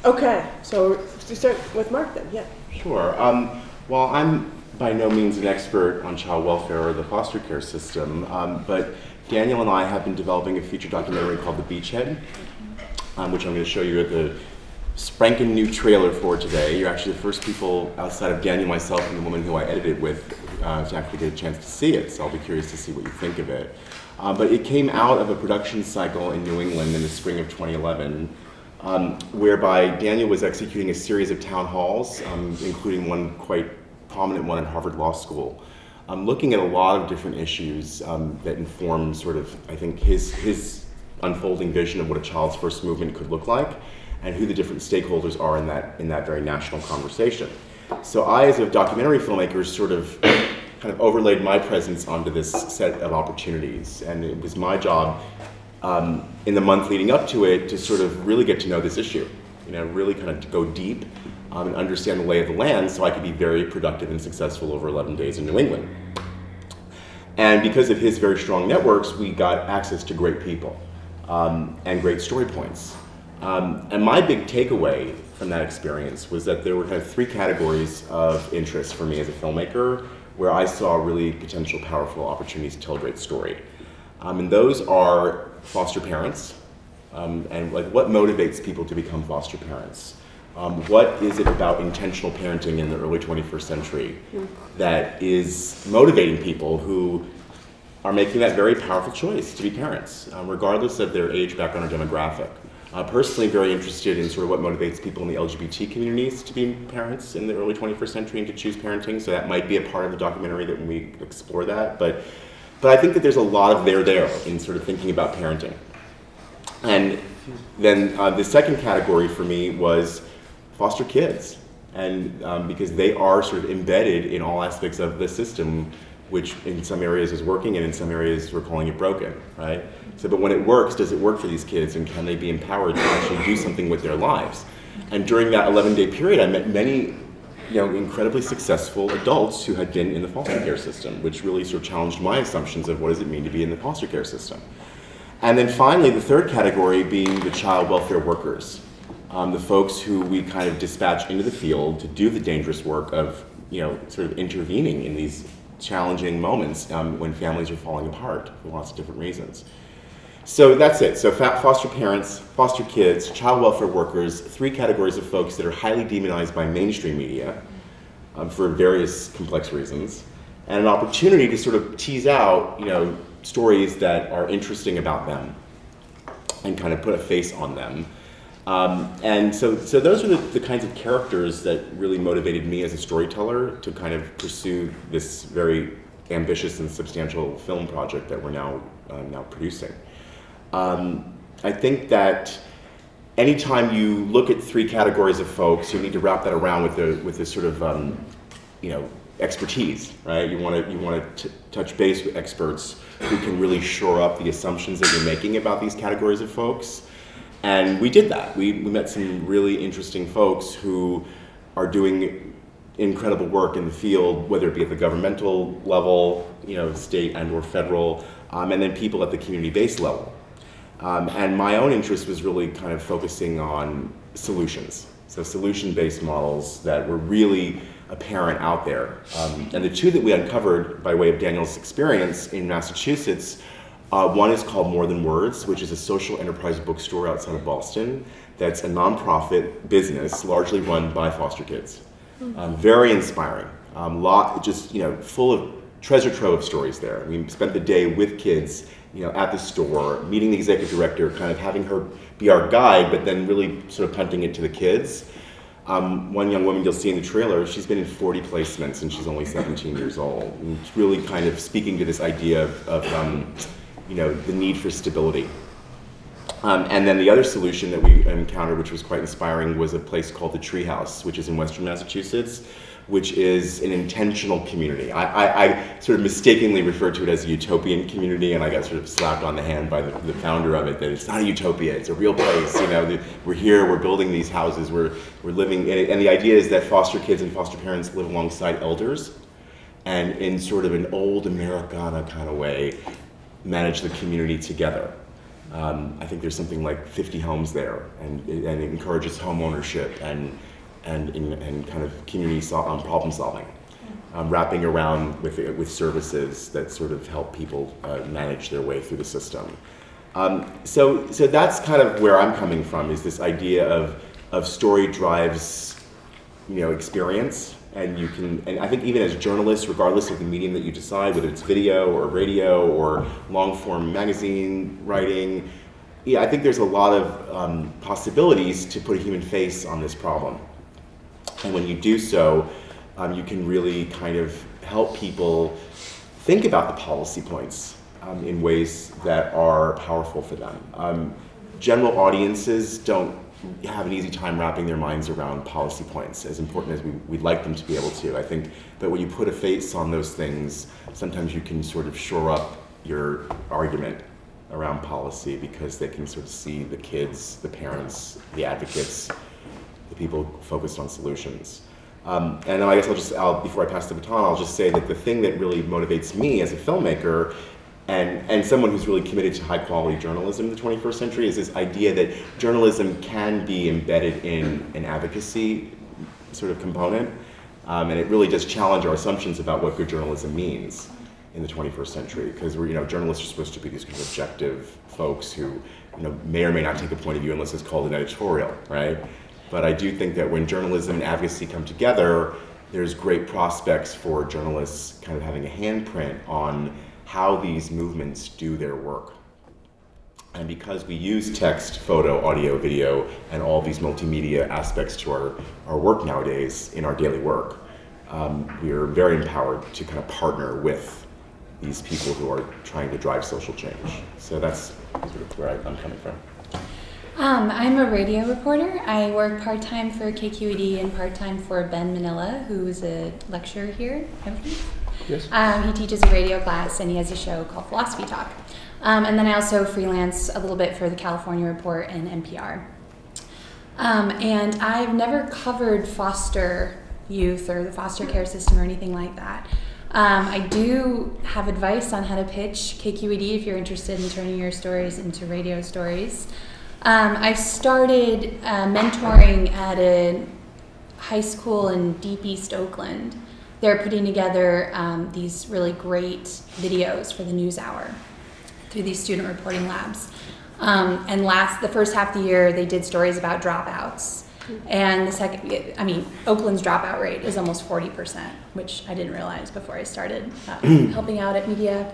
Okay, so start with Mark then, yeah. Sure. Well, I'm by no means an expert on child welfare or the foster care system, but Daniel and I have been developing a feature documentary called The Beachhead, which I'm going to show you at the spanking new trailer for today. You're actually the first people outside of Daniel, myself, and the woman who I edited with to actually get a chance to see it, so I'll be curious to see what you think of it. But it came out of a production cycle in New England in the spring of 2011, whereby Daniel was executing a series of town halls, including one quite prominent one at Harvard Law School, looking at a lot of different issues that inform sort of, I think, his unfolding vision of what a child's first movement could look like and who the different stakeholders are in that very national conversation. So I, as a documentary filmmaker, sort of kind of overlaid my presence onto this set of opportunities, and it was my job in the month leading up to it to sort of really get to know this issue, really kind of to go deep and understand the lay of the land so I could be very productive and successful over 11 days in New England. And because of his very strong networks, we got access to great people and great story points. And my big takeaway from that experience was that there were kind of three categories of interest for me as a filmmaker where I saw really potential powerful opportunities to tell a great story. And those are foster parents, and like what motivates people to become foster parents. What is it about intentional parenting in the early 21st century that is motivating people who are making that very powerful choice to be parents, regardless of their age, background, or demographic. Personally, very interested in sort of what motivates people in the LGBT communities to be parents in the early 21st century and to choose parenting, so that might be a part of the documentary that when we explore that. But I think that there's a lot of there in sort of thinking about parenting. And then the second category for me was foster kids, and because they are sort of embedded in all aspects of the system, which in some areas is working and in some areas we're calling it broken, right? So, but when it works, does it work for these kids, and can they be empowered to actually do something with their lives? And during that 11-day period, I met many incredibly successful adults who had been in the foster care system, which really sort of challenged my assumptions of what does it mean to be in the foster care system. And then finally, the third category being the child welfare workers, the folks who we kind of dispatch into the field to do the dangerous work of sort of intervening in these challenging moments when families are falling apart for lots of different reasons. So that's it. So foster parents, foster kids, child welfare workers, three categories of folks that are highly demonized by mainstream media for various complex reasons, and an opportunity to sort of tease out stories that are interesting about them and kind of put a face on them. And so those are the kinds of characters that really motivated me as a storyteller to kind of pursue this very ambitious and substantial film project that we're now producing. I think that anytime you look at three categories of folks, you need to wrap that around with this sort of expertise, right? You want to touch base with experts who can really shore up the assumptions that you're making about these categories of folks. And we did that. We met some really interesting folks who are doing incredible work in the field, whether it be at the governmental level, state and or federal, and then people at the community-based level. And my own interest was really kind of focusing on solutions. So solution-based models that were really apparent out there. And the two that we uncovered by way of Daniel's experience in Massachusetts, one is called More Than Words, which is a social enterprise bookstore outside of Boston that's a nonprofit business largely run by foster kids. Very inspiring, full of treasure trove of stories there. We spent the day with kids at the store, meeting the executive director, kind of having her be our guide, but then really sort of punting it to the kids. One young woman you'll see in the trailer, she's been in 40 placements and she's only 17 years old. And it's really kind of speaking to this idea of the need for stability. And then the other solution that we encountered, which was quite inspiring, was a place called the Treehouse, which is in Western Massachusetts, which is an intentional community. I sort of mistakenly referred to it as a utopian community, and I got sort of slapped on the hand by the founder of it that it's not a utopia, it's a real place. We're here, we're building these houses, we're living in it. And the idea is that foster kids and foster parents live alongside elders, and in sort of an old Americana kind of way, manage the community together. I think there's something like 50 homes there, and it encourages home ownership and kind of community problem solving, wrapping around with services that sort of help people manage their way through the system. So that's kind of where I'm coming from, is this idea of story drives, experience. And I think even as journalists, regardless of the medium that you decide, whether it's video or radio or long-form magazine writing, I think there's a lot of possibilities to put a human face on this problem. And when you do so, you can really kind of help people think about the policy points in ways that are powerful for them. General audiences don't have an easy time wrapping their minds around policy points, as important as we'd like them to be able to. I think that when you put a face on those things, sometimes you can sort of shore up your argument around policy, because they can sort of see the kids, the parents, the advocates, the people focused on solutions. And then I guess before I pass the baton, I'll just say that the thing that really motivates me as a filmmaker and someone who's really committed to high quality journalism in the 21st century is this idea that journalism can be embedded in an advocacy sort of component. And it really does challenge our assumptions about what good journalism means in the 21st century, because journalists are supposed to be these kind of objective folks who may or may not take a point of view unless it's called an editorial, right? But I do think that when journalism and advocacy come together, there's great prospects for journalists kind of having a handprint on how these movements do their work. And because we use text, photo, audio, video, and all these multimedia aspects to our work nowadays in our daily work, we are very empowered to kind of partner with these people who are trying to drive social change. So that's sort of where I'm coming from. I'm a radio reporter. I work part-time for KQED and part-time for Ben Manila, who is a lecturer here. Yes. He teaches a radio class, and he has a show called Philosophy Talk. And then I also freelance a little bit for the California Report and NPR. And I've never covered foster youth or the foster care system or anything like that. I do have advice on how to pitch KQED if you're interested in turning your stories into radio stories. I've started mentoring at a high school in Deep East Oakland. They're putting together these really great videos for the NewsHour through these student reporting labs. And the first half of the year, they did stories about dropouts. And Oakland's dropout rate is almost 40%, which I didn't realize before I started helping out at Media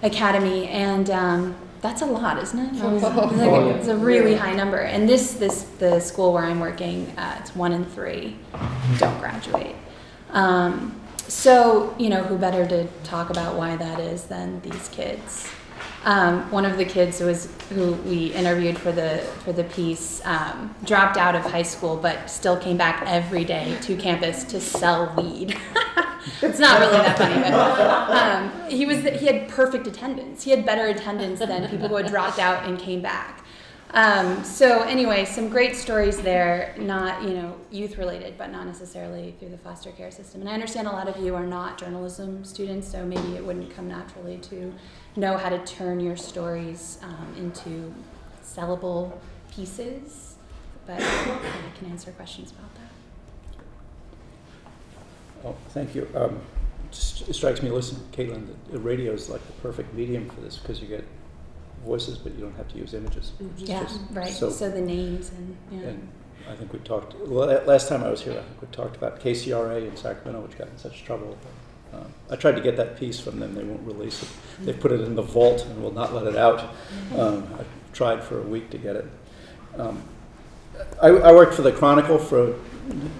Academy. And that's a lot, isn't it? It's a really high number. And the school where I'm working, it's 1 in 3 don't graduate. So, who better to talk about why that is than these kids? One of the kids who we interviewed for the piece dropped out of high school, but still came back every day to campus to sell weed. It's not really that funny, but he had perfect attendance. He had better attendance than people who had dropped out and came back. So anyway, some great stories there, not youth related, but not necessarily through the foster care system. And I understand a lot of you are not journalism students, so maybe it wouldn't come naturally to know how to turn your stories into sellable pieces, but I can answer questions about that. Oh, thank you. It strikes me, Caitlin, that the radio is like the perfect medium for this, because you get voices, but you don't have to use images. Yeah, right. So the names and I think we talked, last time I was here, I think we talked about KCRA in Sacramento, which got in such trouble. I tried to get that piece from them. They won't release it. They put it in the vault and will not let it out. I tried for a week to get it. I worked for the Chronicle from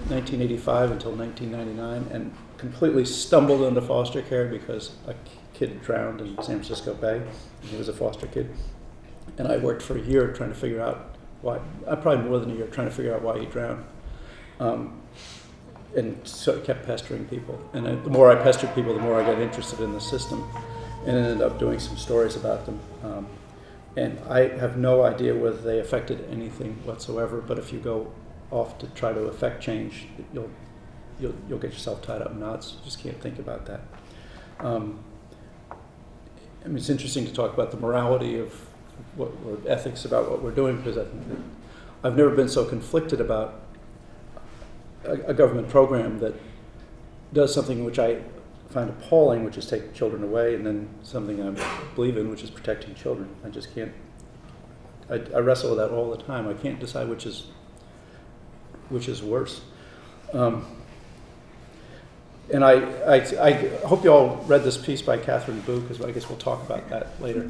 1985 until 1999 and completely stumbled into foster care because a kid drowned in San Francisco Bay. And he was a foster kid. And I worked for a year trying to figure out why, probably more than a year, trying to figure out why he drowned. And so I kept pestering people. And the more I pestered people, the more I got interested in the system and ended up doing some stories about them. And I have no idea whether they affected anything whatsoever, but if you go off to try to affect change, you'll get yourself tied up in knots. You just can't think about that. It's interesting to talk about the morality of or ethics about what we're doing, because I think that I've never been so conflicted about a government program that does something which I find appalling, which is take children away, and then something I believe in, which is protecting children. I just can't. I wrestle with that all the time. I can't decide which is worse. And I hope you all read this piece by Catherine Boo, because I guess we'll talk about that later.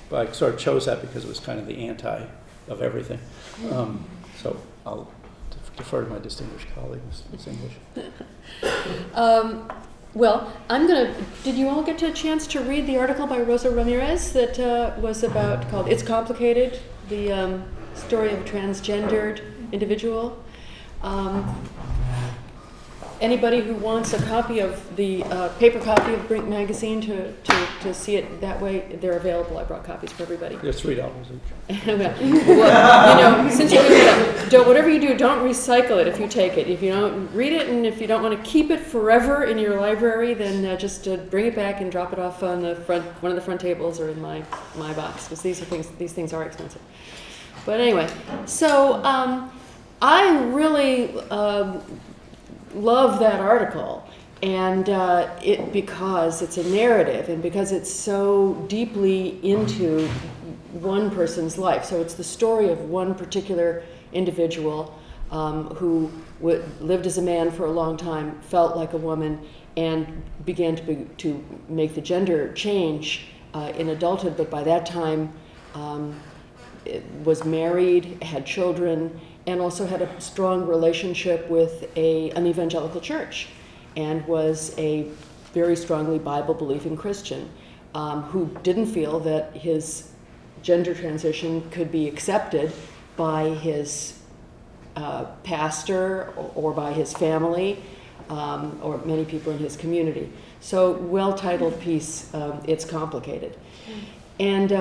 But I sort of chose that because it was kind of the anti of everything. So I'll defer to my distinguished colleague, Ms. English. Well, did you all get a chance to read the article by Rosa Ramirez that was called It's Complicated, the story of a transgendered individual? Anybody who wants a copy of the paper copy of Brink Magazine to see it that way, they're available. I brought copies for everybody. They're $3 each. Well, since you don't, whatever you do, don't recycle it if you take it. If you don't read it, and if you don't want to keep it forever in your library, then just bring it back and drop it off on the one of the front tables or in my box, because these things are expensive. But anyway, so I really love that article, and because it's a narrative, and because it's so deeply into one person's life. So it's the story of one particular individual who lived as a man for a long time, felt like a woman, and began to make the gender change in adulthood. But by that time, was married, had children, and also had a strong relationship with an evangelical church, and was a very strongly Bible-believing Christian who didn't feel that his gender transition could be accepted by his pastor or by his family or many people in his community. So, well-titled piece, It's Complicated. And,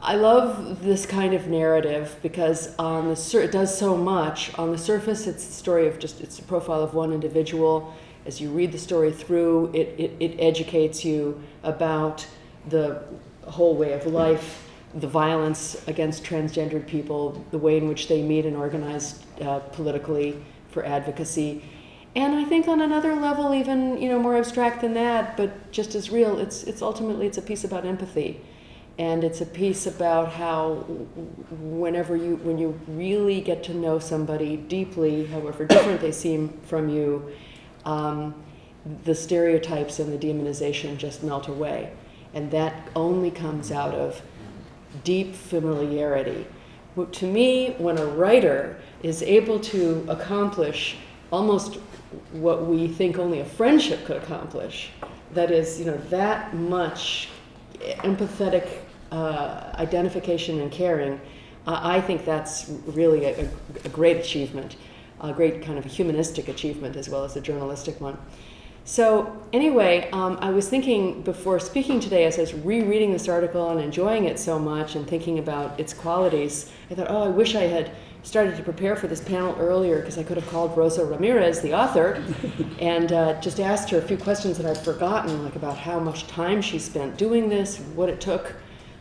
I love this kind of narrative because it does so much. On the surface, it's the story of it's a profile of one individual. As you read the story through, it educates you about the whole way of life, the violence against transgendered people, the way in which they meet and organize politically for advocacy. And I think on another level, even more abstract than that, but just as real, it's ultimately a piece about empathy. And it's a piece about how when you really get to know somebody deeply, however different they seem from you, the stereotypes and the demonization just melt away. And that only comes out of deep familiarity. To me, when a writer is able to accomplish almost what we think only a friendship could accomplish, that is, that much empathetic identification and caring, I think that's really a great achievement, a great kind of humanistic achievement as well as a journalistic one. So anyway, I was thinking before speaking today, as I was rereading this article and enjoying it so much and thinking about its qualities, I thought, I wish I had started to prepare for this panel earlier, because I could have called Rosa Ramirez, the author, and just asked her a few questions that I'd forgotten, like about how much time she spent doing this, what it took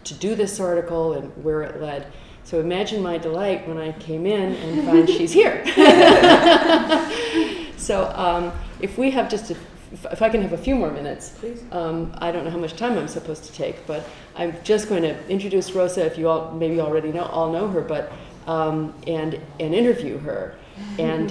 to do this article, and where it led. So imagine my delight when I came in and find she's here. So if we have if I can have a few more minutes, Please. I don't know how much time I'm supposed to take, but I'm just going to introduce Rosa, if you all maybe already all know her, but and interview her. And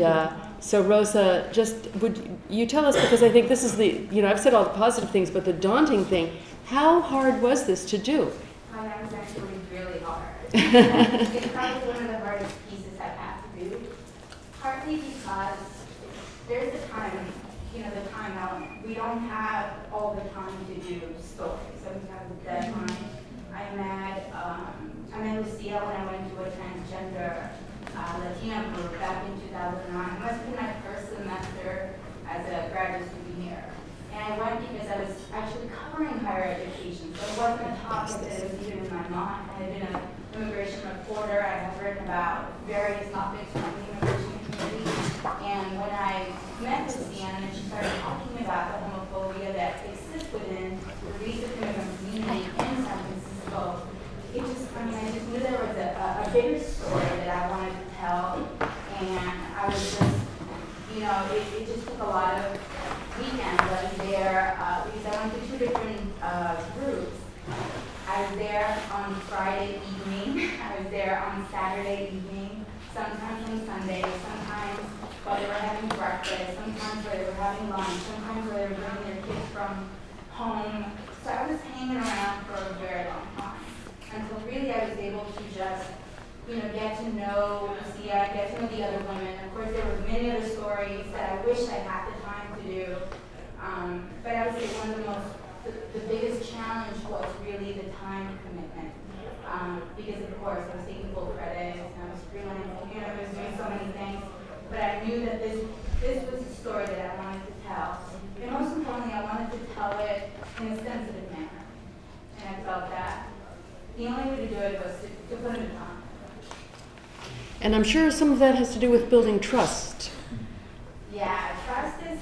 so Rosa, just would you tell us, because I think this is I've said all the positive things, but the daunting thing, how hard was this to do? That was actually really hard. It's probably one of the hardest pieces I've had to do, partly because there's the time element. We don't have all the time to do stories, so we have the deadline. I met Lucille when I went to a transgender Latina group back in 2009. It must have been my first semester as a graduate student here. And I went because I was actually covering higher education, so it wasn't a topic that was even in my mind. I had been an immigration reporter. I have written about various topics from the immigration community. And when I met Lucienne and she started talking about the homophobia that exists just within the recent immigrant community in San Francisco, it just, I mean, I just knew there was a bigger story that I wanted to tell, and I was just, you know, it just took a lot of weekends. I was there because I went to 2 different groups. I was there on Friday evening, I was there on Saturday evening, sometimes on Sunday, sometimes while they were having breakfast, sometimes while they were having lunch, sometimes while they were bringing their kids from home. So I was hanging around for a very long time until really I was able to just, you know, get to know Lucia, get to know the other women. Of course, there were many other stories that I wish I had the time to do. But I would say one of the biggest challenge was really the time commitment. Because of course I was taking full credit and I was freelancing, you know, I was doing so many things. But I knew that this was a story that I wanted to tell. And most importantly, I wanted to tell it in a sensitive manner. And I felt that the only way to do it was to put it on. And I'm sure some of that has to do with building trust. Yeah, trust is,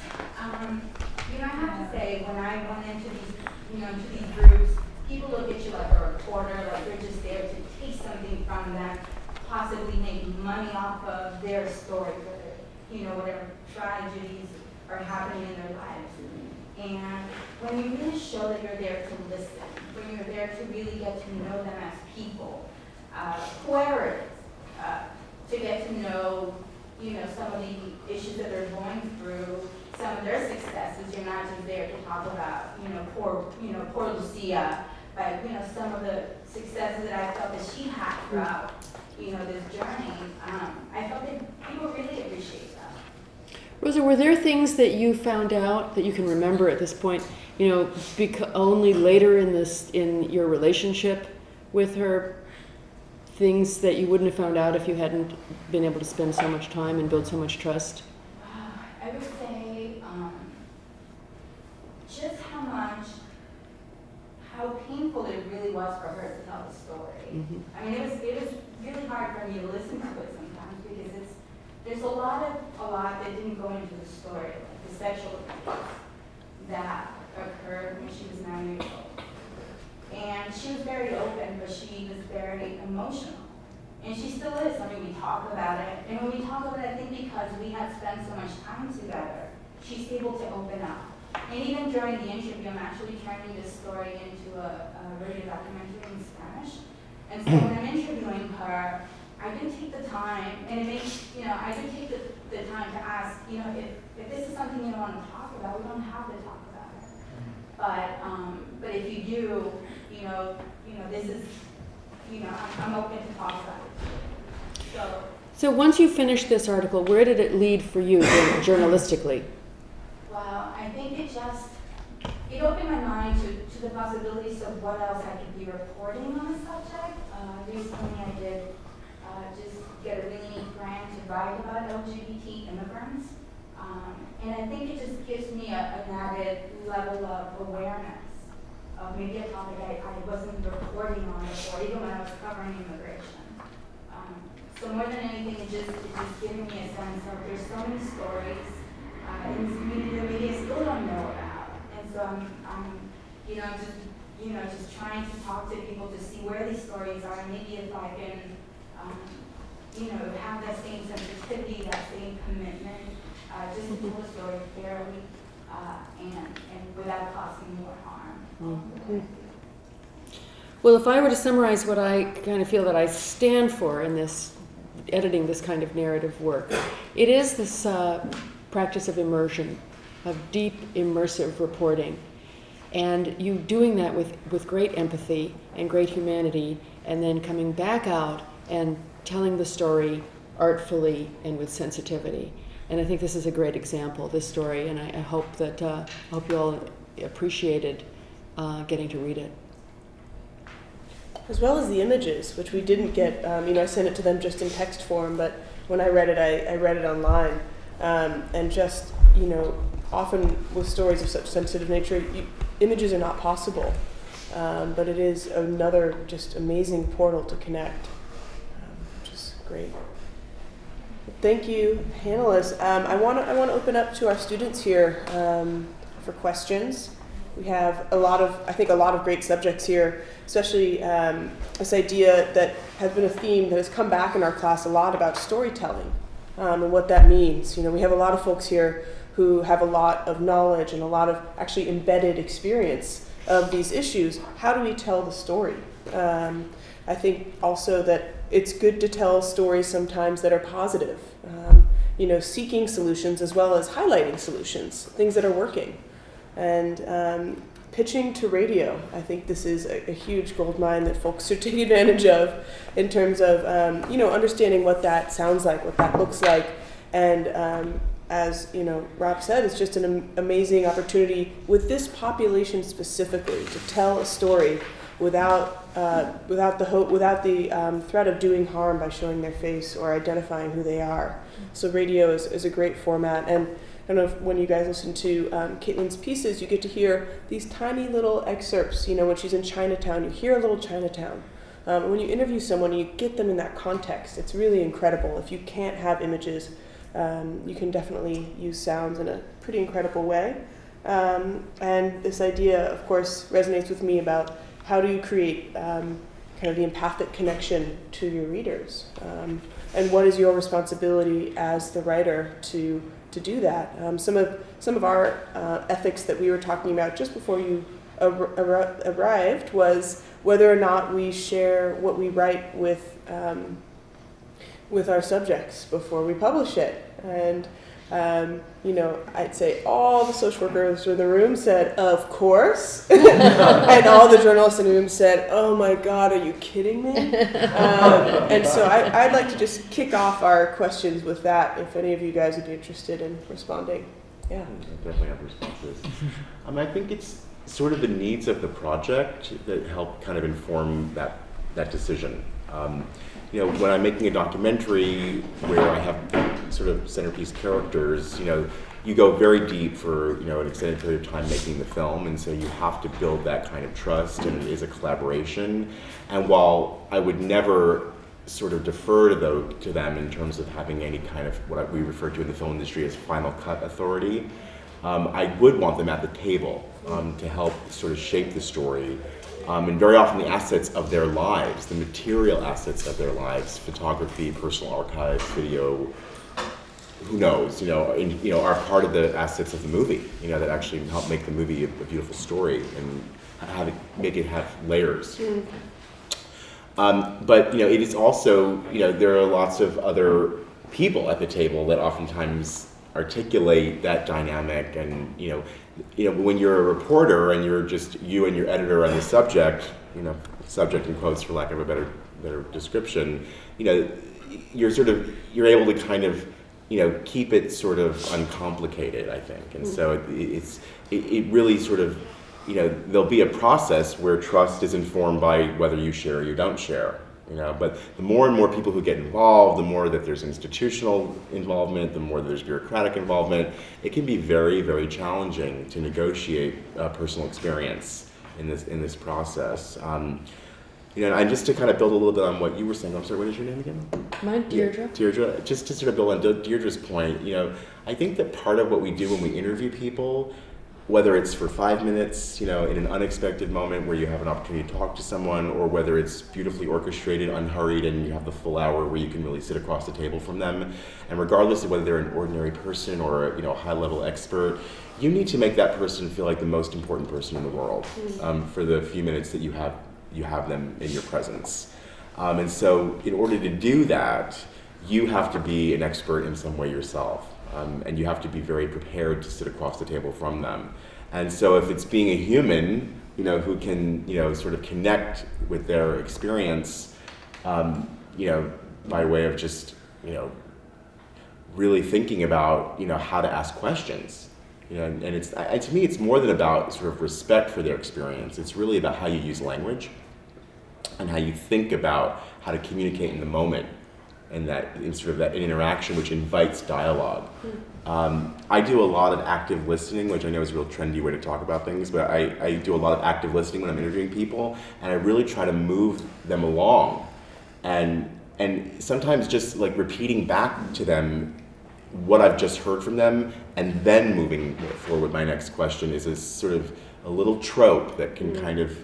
you know, I have to say, when I went into these, you know, into these groups, people look at you like a reporter, like you're just there to take something from them, possibly make money off of their story, whether, you know, whatever tragedies are happening in their lives. And when you really show that you're there to listen, when you're there to really get to know them as people, whoever it is, to get to know, you know, some of the issues that they're going through, some of their successes. You're not just there to talk about, poor Lucia, but, you know, some of the successes that I felt that she had throughout, you know, this journey. I felt that people really appreciate that. Rosa, were there things that you found out that you can remember at this point, you know, only later in your relationship with her, things that you wouldn't have found out if you hadn't been able to spend so much time and build so much trust? I would say just how painful it really was for her to tell the story. Mm-hmm. I mean, it was really hard for me to listen to it sometimes because there's a lot that didn't go into the story, like the sexual abuse that occurred when she was 9 years old. And she was very open, but she was very emotional. And she still is. I mean, we talk about it. And when we talk about it, I think because we had spent so much time together, she's able to open up. And even during the interview, I'm actually turning this story into a radio documentary in Spanish. And so when I'm interviewing her, I do take the time, and it makes, you know, I do take the time to ask, you know, if this is something you don't want to talk about, we don't have to talk about it. But if you do, you know, this is, you know, I'm open to talk about it. So once you finished this article, where did it lead for you journalistically? Well, I think it opened my mind to the possibilities of what else I could be reporting on the subject. Recently I did just get a really neat grant to write about LGBT immigrants. And I think it just gives me an added level of awareness of maybe a topic I wasn't reporting on before, even when I was covering immigration. So more than anything, it just giving me a sense of there's so many stories in this community that media still don't know about. And so I'm just trying to talk to people to see where these stories are, and maybe if I can, have that same sensitivity, that same commitment, just to tell the story fairly and without causing more harm. Mm-hmm. Well, if I were to summarize what I kind of feel that I stand for in this, editing this kind of narrative work, it is this practice of immersion, of deep immersive reporting, and you doing that with great empathy and great humanity, and then coming back out and telling the story artfully and with sensitivity. And I think this is a great example, this story, and I hope that you all appreciated getting to read it. As well as the images, which we didn't get. I sent it to them just in text form, but when I read it, I read it online. And just, often with stories of such sensitive nature, images are not possible. But it is another just amazing portal to connect, which is great. Thank you, panelists. I want to open up to our students here for questions. We have I think a lot of great subjects here, especially this idea that has been a theme that has come back in our class a lot about storytelling and what that means. You know, we have a lot of folks here who have a lot of knowledge and a lot of actually embedded experience of these issues. How do we tell the story? I think also that it's good to tell stories sometimes that are positive, you know, seeking solutions as well as highlighting solutions, things that are working. And pitching to radio, I think this is a huge gold mine that folks should take advantage of in terms of, you know, understanding what that sounds like, what that looks like. And as, you know, Rob said, it's just an amazing opportunity with this population specifically to tell a story without the threat of doing harm by showing their face or identifying who they are. So radio is a great format. And I don't know if when you guys listen to Caitlin's pieces, you get to hear these tiny little excerpts. You know, when she's in Chinatown, you hear a little Chinatown. When you interview someone, you get them in that context. It's really incredible. If you can't have images, you can definitely use sounds in a pretty incredible way. And this idea, of course, resonates with me about how do you create kind of the empathic connection to your readers, and what is your responsibility as the writer to do that. Some of our ethics that we were talking about just before you arrived was whether or not we share what we write with our subjects before we publish it. And you know, I'd say all the social workers in the room said, "Of course," and all the journalists in the room said, "Oh my God, are you kidding me?" And so I'd like to just kick off our questions with that, if any of you guys would be interested in responding. Yeah. I definitely have responses. I think it's sort of the needs of the project that help kind of inform that decision. You know, when I'm making a documentary where I have sort of centerpiece characters, you know, you go very deep for, you know, an extended period of time making the film, and so you have to build that kind of trust, and it is a collaboration. And while I would never sort of defer to them in terms of having any kind of what we refer to in the film industry as final cut authority, I would want them at the table to help sort of shape the story. And very often the assets of their lives, the material assets of their lives, photography, personal archives, video, who knows, are part of the assets of the movie, that actually help make the movie a beautiful story and make it have layers. But it is also, there are lots of other people at the table that oftentimes articulate that dynamic, and when you're a reporter and you're just you and your editor on the subject, subject in quotes for lack of a better description, you're able to kind of keep it sort of uncomplicated, I think, and so it really sort of there'll be a process where trust is informed by whether you share or you don't share. But the more and more people who get involved, the more that there's institutional involvement, the more that there's bureaucratic involvement, it can be very, very challenging to negotiate personal experience in this process. And just to kind of build a little bit on what you were saying, I'm sorry, what is your name again? Mine, Deirdre. Yeah, Deirdre, just to sort of build on Deirdre's point, I think that part of what we do when we interview people, whether it's for 5 minutes, in an unexpected moment where you have an opportunity to talk to someone, or whether it's beautifully orchestrated, unhurried, and you have the full hour where you can really sit across the table from them, and regardless of whether they're an ordinary person or a high-level expert, you need to make that person feel like the most important person in the world for the few minutes that you have them in your presence. And so in order to do that, you have to be an expert in some way yourself. And you have to be very prepared to sit across the table from them. And so if it's being a human, who can, sort of connect with their experience, by way of just, really thinking about, how to ask questions. And to me, it's more than about sort of respect for their experience. It's really about how you use language and how you think about how to communicate in the moment. And in sort of that interaction which invites dialogue. I do a lot of active listening, which I know is a real trendy way to talk about things, but I do a lot of active listening when I'm interviewing people, and I really try to move them along. And sometimes just like repeating back to them what I've just heard from them, and then moving forward with my next question is a sort of a little trope that can kind of,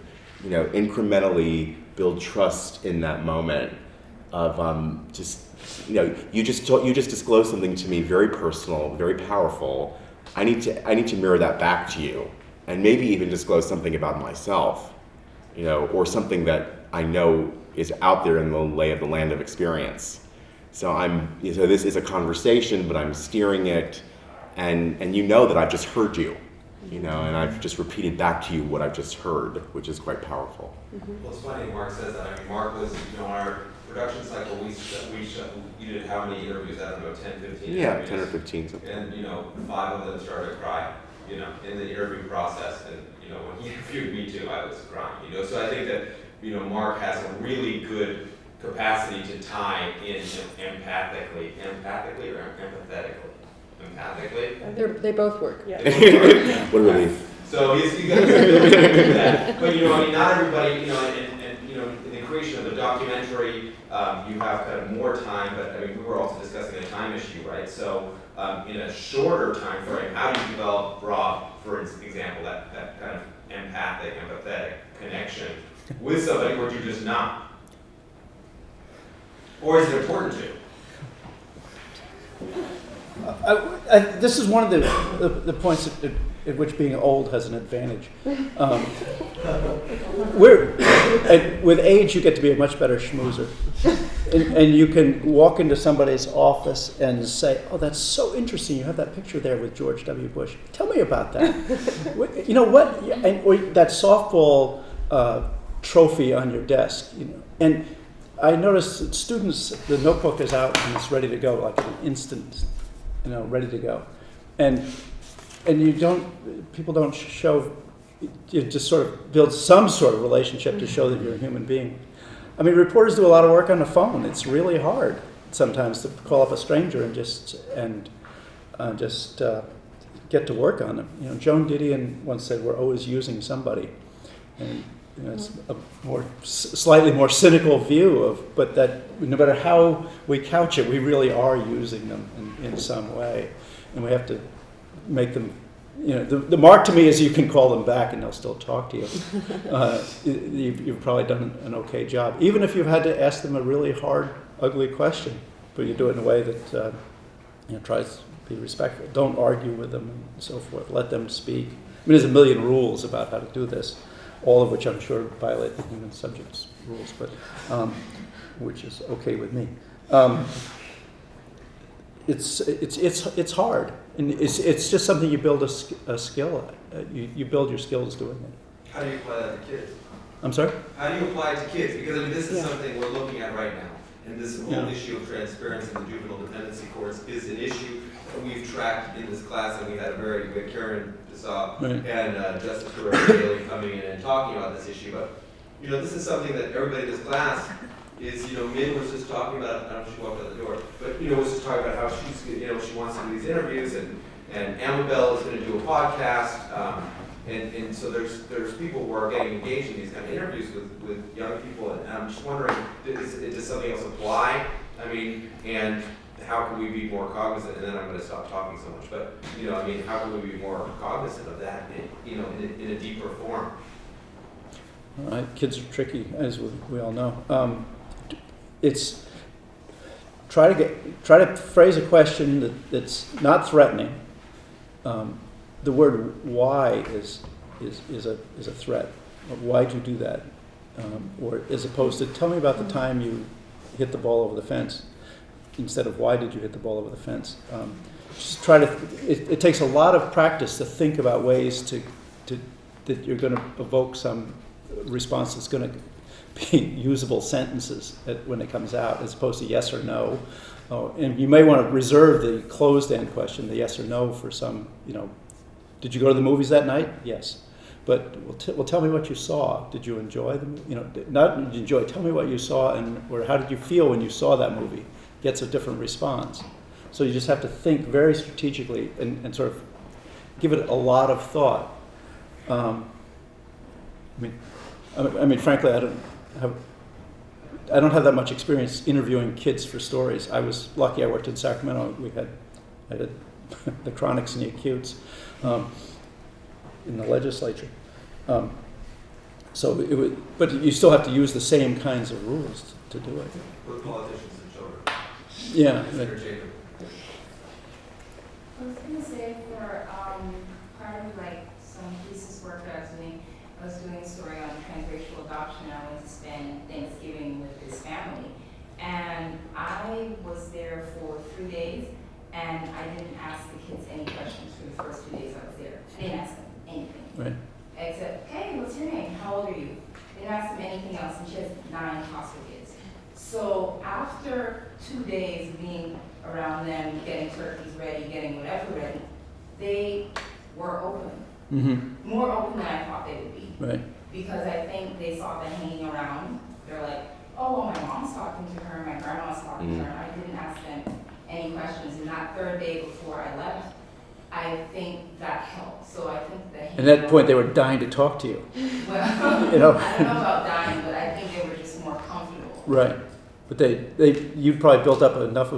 incrementally build trust in that moment of you just disclosed something to me very personal, very powerful. I need to mirror that back to you, and maybe even disclose something about myself, or something that I know is out there in the lay of the land of experience. So this is a conversation, but I'm steering it, and that I've just heard you, and I've just repeated back to you what I've just heard, which is quite powerful. Well, it's funny Mark says that. I mean, Mark was, on our production cycle, you did how many interviews? I don't know, 10, 15 Yeah, interviews. 10 or 15 something. And 5 of them started to cry, in the interview process. And, when he interviewed me too, I was crying, So I think that, Mark has a really good capacity to tie in empathically or empathetically. They both work. Yeah. What a relief. So he's got to do that. But not everybody, in the creation of the documentary, you have kind of more time. But I mean, we were also discussing a time issue, right? So in a shorter time frame, how do you develop, Rob, for example, that kind of empathetic connection with somebody where you're just not? Or is it important to? This is one of the points at which being old has an advantage. With age, you get to be a much better schmoozer. And you can walk into somebody's office and say, "Oh, that's so interesting. You have that picture there with George W. Bush. Tell me about that." Or that softball trophy on your desk. And I noticed that students, the notebook is out and it's ready to go, like an instant, ready to go. And people don't show, you just sort of build some sort of relationship to show that you're a human being. I mean, reporters do a lot of work on the phone. It's really hard sometimes to call up a stranger and just get to work on them. Joan Didion once said, "We're always using somebody," and it's a slightly more cynical view but that no matter how we couch it, we really are using them in some way, and we have to make them. The mark to me is you can call them back and they'll still talk to you. You've probably done an okay job, even if you've had to ask them a really hard, ugly question, but you do it in a way that tries to be respectful. Don't argue with them and so forth. Let them speak. I mean, there's a million rules about how to do this, all of which I'm sure violate the human subjects rules, but which is okay with me. It's hard, and it's just something you build a skill at. You build your skills doing it. How do you apply that to kids? I'm sorry? How do you apply it to kids? Because this is something we're looking at right now. And this whole issue of transparency in the juvenile dependency courts is an issue that we've tracked in this class, and we had Karen Desau and Justice Daly coming in and talking about this issue. But, this is something that everybody in this class is, Min was just talking about, I don't know if she walked out the door, but, was just talking about how she's, she wants to do these interviews, and Amabel is going to do a podcast, and so there's people who are getting engaged in these kind of interviews with young people, and I'm just wondering, does something else apply? I mean, and how can we be more cognizant, and then I'm going to stop talking so much, but, how can we be more cognizant of that, in a deeper form? All right, kids are tricky, as we all know. It's try to phrase a question that's not threatening. The word "why" is a threat. Why'd you do that? Or as opposed to "tell me about the time you hit the ball over the fence," instead of "why did you hit the ball over the fence?" Just try to. It takes a lot of practice to think about ways that you're going to evoke some response that's going to be usable sentences when it comes out, as opposed to yes or no. And you may want to reserve the closed-end question, the yes or no, for some, did you go to the movies that night? Yes. But well, tell me what you saw. Did you enjoy the movie? Not did you enjoy, tell me what you saw, or how did you feel when you saw that movie? Gets a different response. So you just have to think very strategically and sort of give it a lot of thought. I mean, frankly, I don't have that much experience interviewing kids for stories. I was lucky. I worked in Sacramento. I did the chronics and the acutes in the legislature. So it would, but you still have to use the same kinds of rules to do it. With politicians and children. Yeah. It's interchangeable. I was gonna say for part of like some thesis work that I was doing a story on transracial adoption. I went to spend Thanksgiving with his family, and I was there for 3 days, and I didn't ask the kids any questions for the first 2 days I was there. I didn't ask them anything. Right. Except, hey, what's your name? How old are you? Didn't ask them anything else, and she has 9 foster kids. So after 2 days of being around them, getting turkeys ready, getting whatever ready, they were open. Mm-hmm. More open than I thought they would be. Right. Because I think they saw them hanging around. They're like, oh, well, my mom's talking to her, my grandma's talking to her. I didn't ask them any questions. And that 3rd day before I left, I think that helped. So I think that And at that point, they were dying to talk to you. well, You know? I don't know about dying, but I think they were just more comfortable. Right. But you probably built up enough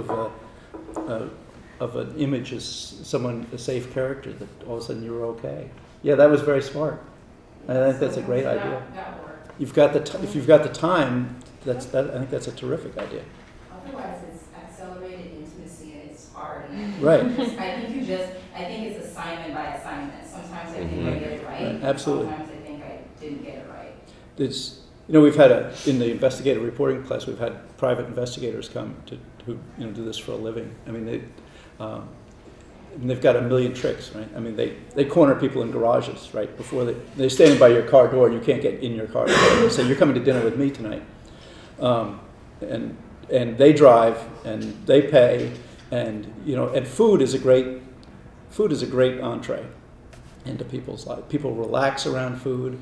of an image as someone, a safe character, that all of a sudden you were okay. Yeah, that was very smart. I think that's a great So idea. that worked. If you've got the time, I think that's a terrific idea. Otherwise, it's accelerated intimacy and it's hard. And Right. I think it's assignment by assignment. Sometimes I think I get it right. Right, absolutely. Sometimes I think I didn't get it right. It's, we've had in the investigative reporting class, we've had private investigators come who do this for a living. I mean, they've got a million tricks, right? I mean, they corner people in garages, right? Before they're standing by your car door and you can't get in your car door. They say, you're coming to dinner with me tonight. And they drive and they pay, and food is a great entree into people's lives. People relax around food.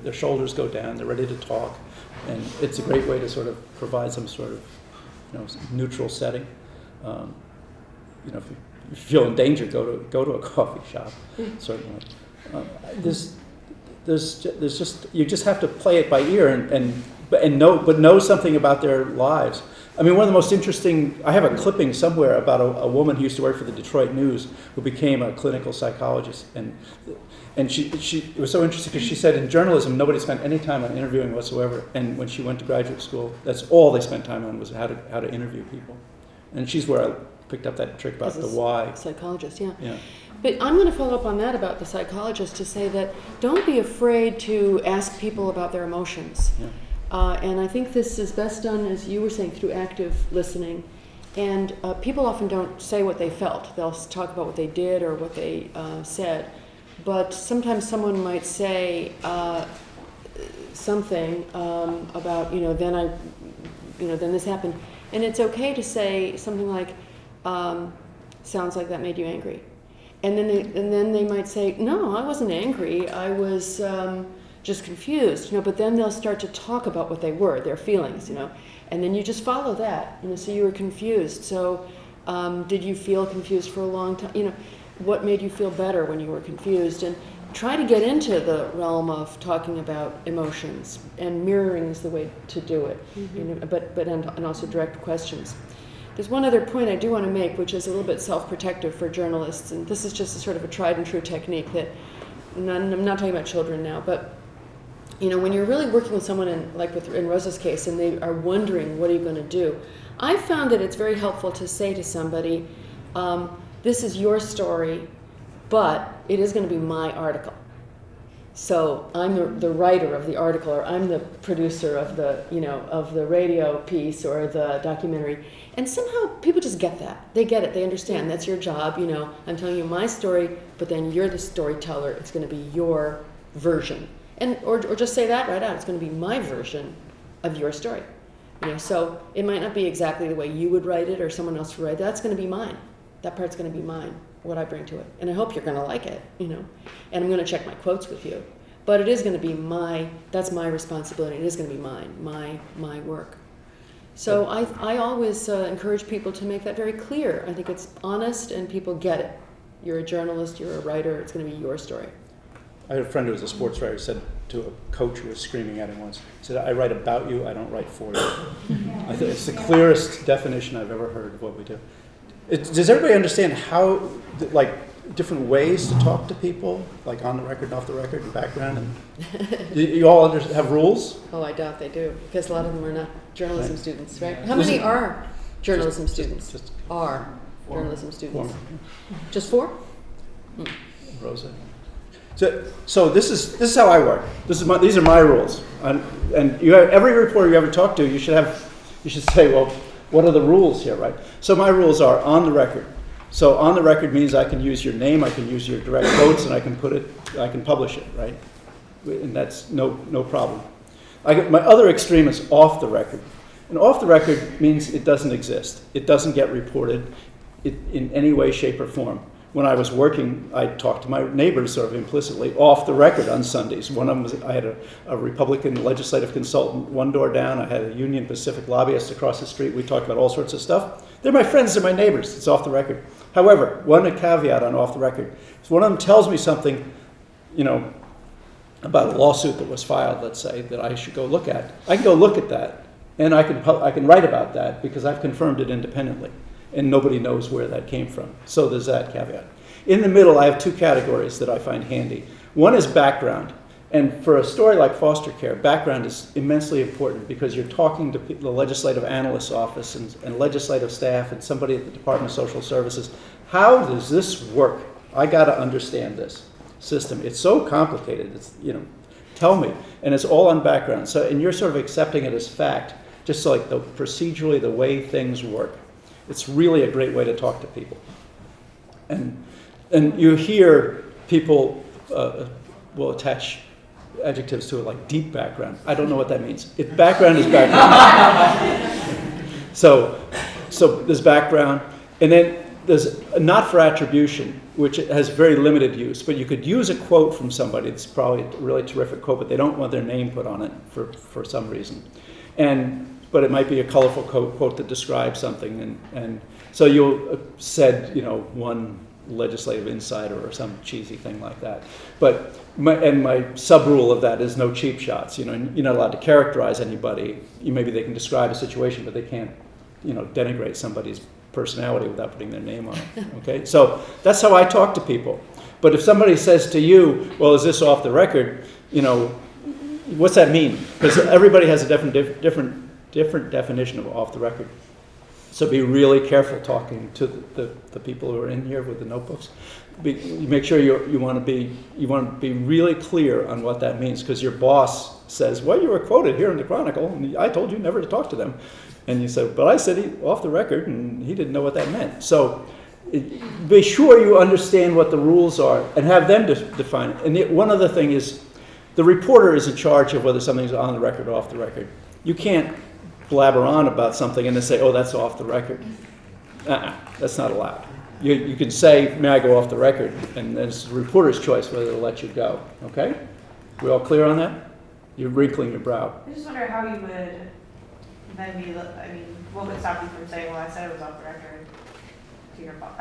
Their shoulders go down. They're ready to talk, and it's a great way to sort of provide some sort of neutral setting. If you feel in danger, go to a coffee shop. Certainly, you just have to play it by ear and know something about their lives. I mean, one of the most interesting, I have a clipping somewhere about a woman who used to work for the Detroit News who became a clinical psychologist. And she it was so interesting because she said in journalism, nobody spent any time on interviewing whatsoever. And when she went to graduate school, that's all they spent time on was how to interview people. And she's where I picked up that trick about the why. Psychologist, yeah. Yeah. But I'm going to follow up on that about the psychologist to say that don't be afraid to ask people about their emotions. Yeah. And I think this is best done, as you were saying, through active listening. And people often don't say what they felt. They'll talk about what they did or what they said. But sometimes someone might say something about, then this happened. And it's okay to say something like, sounds like that made you angry. And then they might say, no, I wasn't angry. I was just confused, but then they'll start to talk about what they were, their feelings, and then you just follow that, so you were confused. So did you feel confused for a long time? What made you feel better when you were confused? And try to get into the realm of talking about emotions, and mirroring is the way to do it, and also direct questions. There's one other point I do want to make, which is a little bit self-protective for journalists, and this is just a sort of a tried and true technique that, I'm not talking about children now, but when you're really working with someone in Rosa's case, and they are wondering, what are you going to do? I found that it's very helpful to say to somebody, this is your story, but it is going to be my article. So I'm the writer of the article, or I'm the producer of the radio piece or the documentary. And somehow people just get that. They get it. They understand. That's your job. I'm telling you my story, but then you're the storyteller. It's going to be your version. Or just say that right out. It's going to be my version of your story. So it might not be exactly the way you would write it or someone else would write it. That's going to be mine. That part's going to be mine, what I bring to it. And I hope you're going to like it, And I'm going to check my quotes with you. But it is going to be that's my responsibility. It is going to be my work. So I always encourage people to make that very clear. I think it's honest and people get it. You're a journalist, you're a writer, it's going to be your story. I had a friend who was a sports writer, said to a coach who was screaming at him once, he said, I write about you, I don't write for you. I think it's the clearest definition I've ever heard of what we do. Does everybody understand how, different ways to talk to people, like on the record and off the record and background? And you all have rules? Oh, I doubt they do, because a lot of them are not journalism Right. students, right? How many are journalism students? Just Are journalism students? form. Just 4? Rosa. So this is how I work. These are my rules. And you have, every reporter you ever talk to, you should say, well, what are the rules here, right? So my rules are on the record. So on the record means I can use your name, I can use your direct quotes, and I can publish it, right? And that's no problem. My other extreme is off the record. And off the record means it doesn't exist. It doesn't get reported in any way, shape, or form. When I was working, I talked to my neighbors sort of implicitly off the record on Sundays. One of them was, I had a Republican legislative consultant one door down. I had a Union Pacific lobbyist across the street. We talked about all sorts of stuff. They're my friends, they're my neighbors. It's off the record. However, one caveat on off the record. If one of them tells me something, about a lawsuit that was filed, let's say, that I should go look at, I can go look at that, and I can write about that because I've confirmed it independently. And nobody knows where that came from. So there's that caveat. In the middle, I have 2 categories that I find handy. One is background. And for a story like foster care, background is immensely important because you're talking to the legislative analyst's office and legislative staff and somebody at the Department of Social Services. How does this work? I got to understand this system. It's so complicated. It's, tell me. And it's all on background. So, and you're sort of accepting it as fact, just like procedurally the way things work. It's really a great way to talk to people. And you hear people will attach adjectives to it like deep background. I don't know what that means. Background is background. So there's background. And then there's not for attribution, which has very limited use. But you could use a quote from somebody. It's probably a really terrific quote, but they don't want their name put on it for some reason. But it might be a colorful quote that describes something. And so you'll said, one legislative insider or some cheesy thing like that. But my sub rule of that is no cheap shots. You're not allowed to characterize anybody. Maybe they can describe a situation, but they can't, denigrate somebody's personality without putting their name on it. Okay, so that's how I talk to people. But if somebody says to you, "Well, is this off the record?" What's that mean? Because everybody has a different definition of off the record. So be really careful talking to the people who are in here with the notebooks. Make sure you want to be really clear on what that means, because your boss says, "Well, you were quoted here in the Chronicle, and I told you never to talk to them," and you said, "But I said off the record," and he didn't know what that meant. So be sure you understand what the rules are and have them define it. And one other thing is, the reporter is in charge of whether something's on the record or off the record. You can't blabber on about something and then say, "Oh, that's off the record." That's not allowed. You can say, "May I go off the record?" And it's the reporter's choice whether to let you go. Okay? We all clear on that? You're wrinkling your brow. I just wonder how you would then what would stop you from saying, "Well, I said it was off the record," to your boss?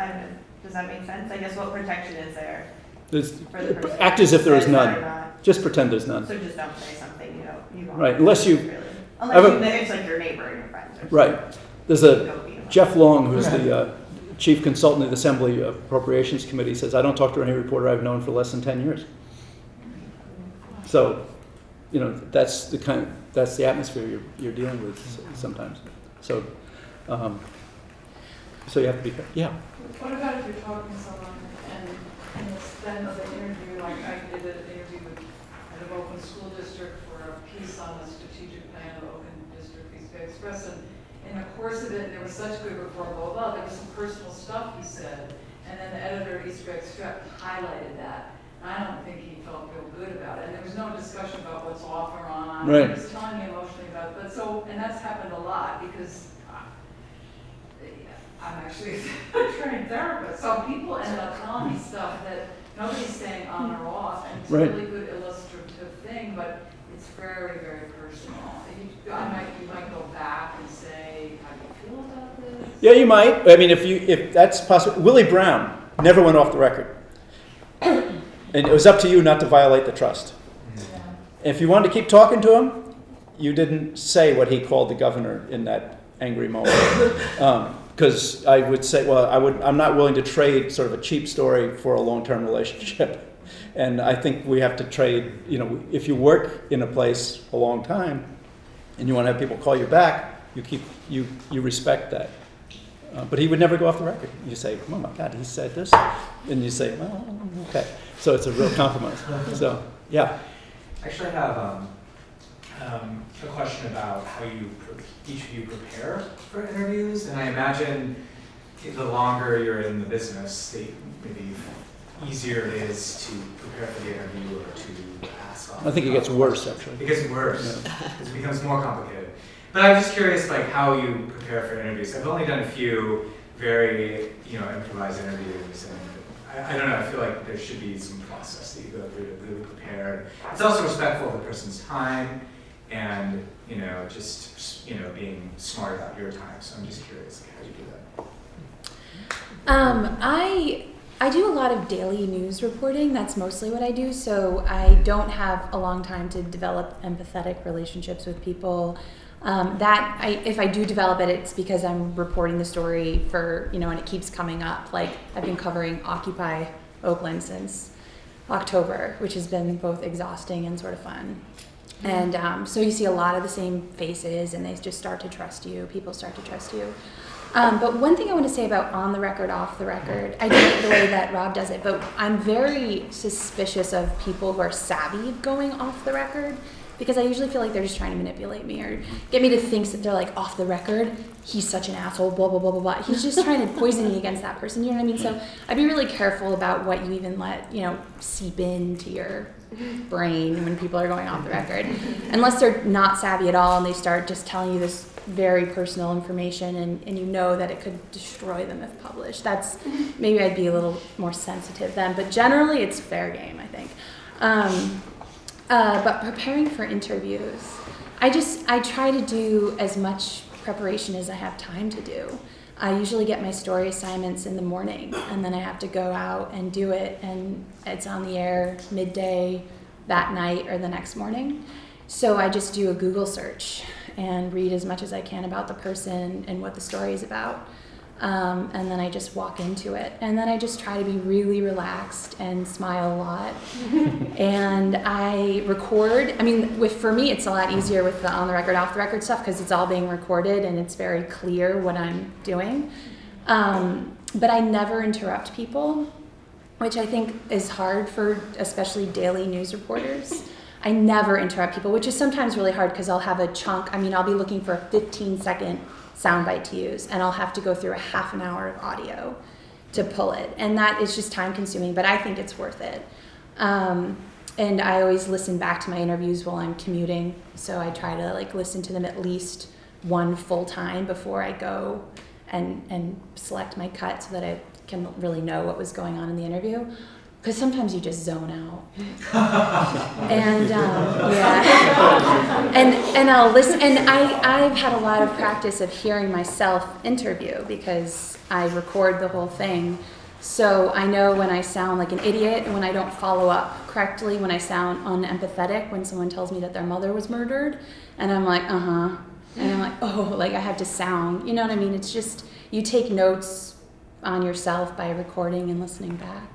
Does that make sense? I guess what protection is there for the person? Act as if there is who says none. that or not? Just pretend there's none. So just don't say something you don't. Right, unless you- really. It's like your neighbor and your friends. Or Right. There's something. Jeff Long, who's the chief consultant of the Assembly Appropriations Committee, says, "I don't talk to any reporter I've known for less than 10 years." So, that's the atmosphere you're dealing with sometimes. So you have to be, yeah. What about if you're talking to someone and then of the interview, like I did an interview with an Oakland school district for a piece on the strategic plan of Oakland District East Bay Express, and in the course of it, there was such good rapport, blah, blah, blah, there was some personal stuff he said, and then the editor of East Bay Express highlighted that. I don't think he felt real good about it, and there was no discussion about what's off or on. Right. He was telling me emotionally about it, and that's happened a lot, because I'm actually a trained therapist, so people end up telling me stuff that nobody's saying on or off, and it's a Right. really good illustrative thing, but it's very, very personal. You might go back and say, "How do you feel about this?" Yeah, you might. I mean, if that's possible. Willie Brown never went off the record. And it was up to you not to violate the trust. Yeah. If you wanted to keep talking to him, you didn't say what he called the governor in that angry moment. because I would say, well, I'm not willing to trade sort of a cheap story for a long-term relationship. And I think we have to trade, if you work in a place a long time and you want to have people call you back, you respect that. But he would never go off the record. You say, oh my God, he said this. And you say, well, okay. So it's a real compromise. So, yeah. Actually, I have a question about how each of you prepare for interviews. And I imagine the longer you're in the business, the maybe easier it is to prepare for the interview or to ask. I think it gets worse, actually. It gets worse because it becomes more complicated. But I'm just curious, how you prepare for interviews. I've only done a few very, improvised interviews, and I don't know. I feel like there should be some process that you go through to really prepare. It's also respectful of the person's time, and just being smart about your time. So I'm just curious, how do you do that? I do a lot of daily news reporting. That's mostly what I do. So I don't have a long time to develop empathetic relationships with people. If I do develop it, it's because I'm reporting the story for, and it keeps coming up. Like, I've been covering Occupy Oakland since October, which has been both exhausting and sort of fun. And so you see a lot of the same faces, and they just start to trust you. People start to trust you. But one thing I want to say about on the record, off the record, I do it the way that Rob does it, but I'm very suspicious of people who are savvy going off the record, because I usually feel like they're just trying to manipulate me or get me to think that they're like, off the record, he's such an asshole, blah, blah, blah, blah, blah. He's just trying to poison me against that person, you know what I mean? So I'd be really careful about what you even let, seep into your brain when people are going off the record. Unless they're not savvy at all and they start just telling you this very personal information and you know that it could destroy them if published. Maybe I'd be a little more sensitive then, but generally it's fair game, I think. But preparing for interviews, I try to do as much preparation as I have time to do. I usually get my story assignments in the morning, and then I have to go out and do it, and it's on the air midday that night or the next morning. So I just do a Google search and read as much as I can about the person and what the story is about. And then I just walk into it. And then I just try to be really relaxed and smile a lot. And I record. For me, it's a lot easier with the on the record, off the record stuff because it's all being recorded and it's very clear what I'm doing. But I never interrupt people, which I think is hard for especially daily news reporters. I never interrupt people, which is sometimes really hard because I'll have a chunk. I'll be looking for a 15-second soundbite to use, and I'll have to go through a half an hour of audio to pull it, and that is just time consuming, but I think it's worth it. And I always listen back to my interviews while I'm commuting, so I try to listen to them at least one full time before I go and select my cut so that I can really know what was going on in the interview. Because sometimes you just zone out. And and I'll listen. And I've had a lot of practice of hearing myself interview because I record the whole thing. So I know when I sound like an idiot and when I don't follow up correctly, when I sound unempathetic, when someone tells me that their mother was murdered, and I'm like, and I'm like, oh, I have to sound, you know what I mean? It's just, you take notes on yourself by recording and listening back.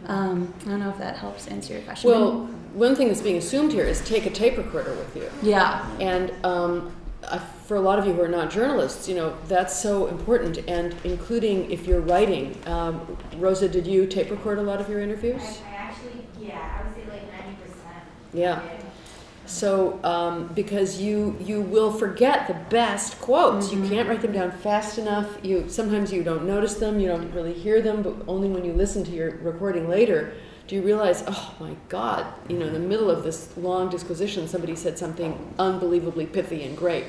I don't know if that helps answer your question. Well, one thing that's being assumed here is take a tape recorder with you. Yeah. And for a lot of you who are not journalists, that's so important, and including if you're writing. Rosa, did you tape record a lot of your interviews? I actually, I would say 90%. Yeah. So, because you will forget the best quotes. You can't write them down fast enough. Sometimes you don't notice them, you don't really hear them, but only when you listen to your recording later do you realize, oh my God, in the middle of this long disquisition, somebody said something unbelievably pithy and great,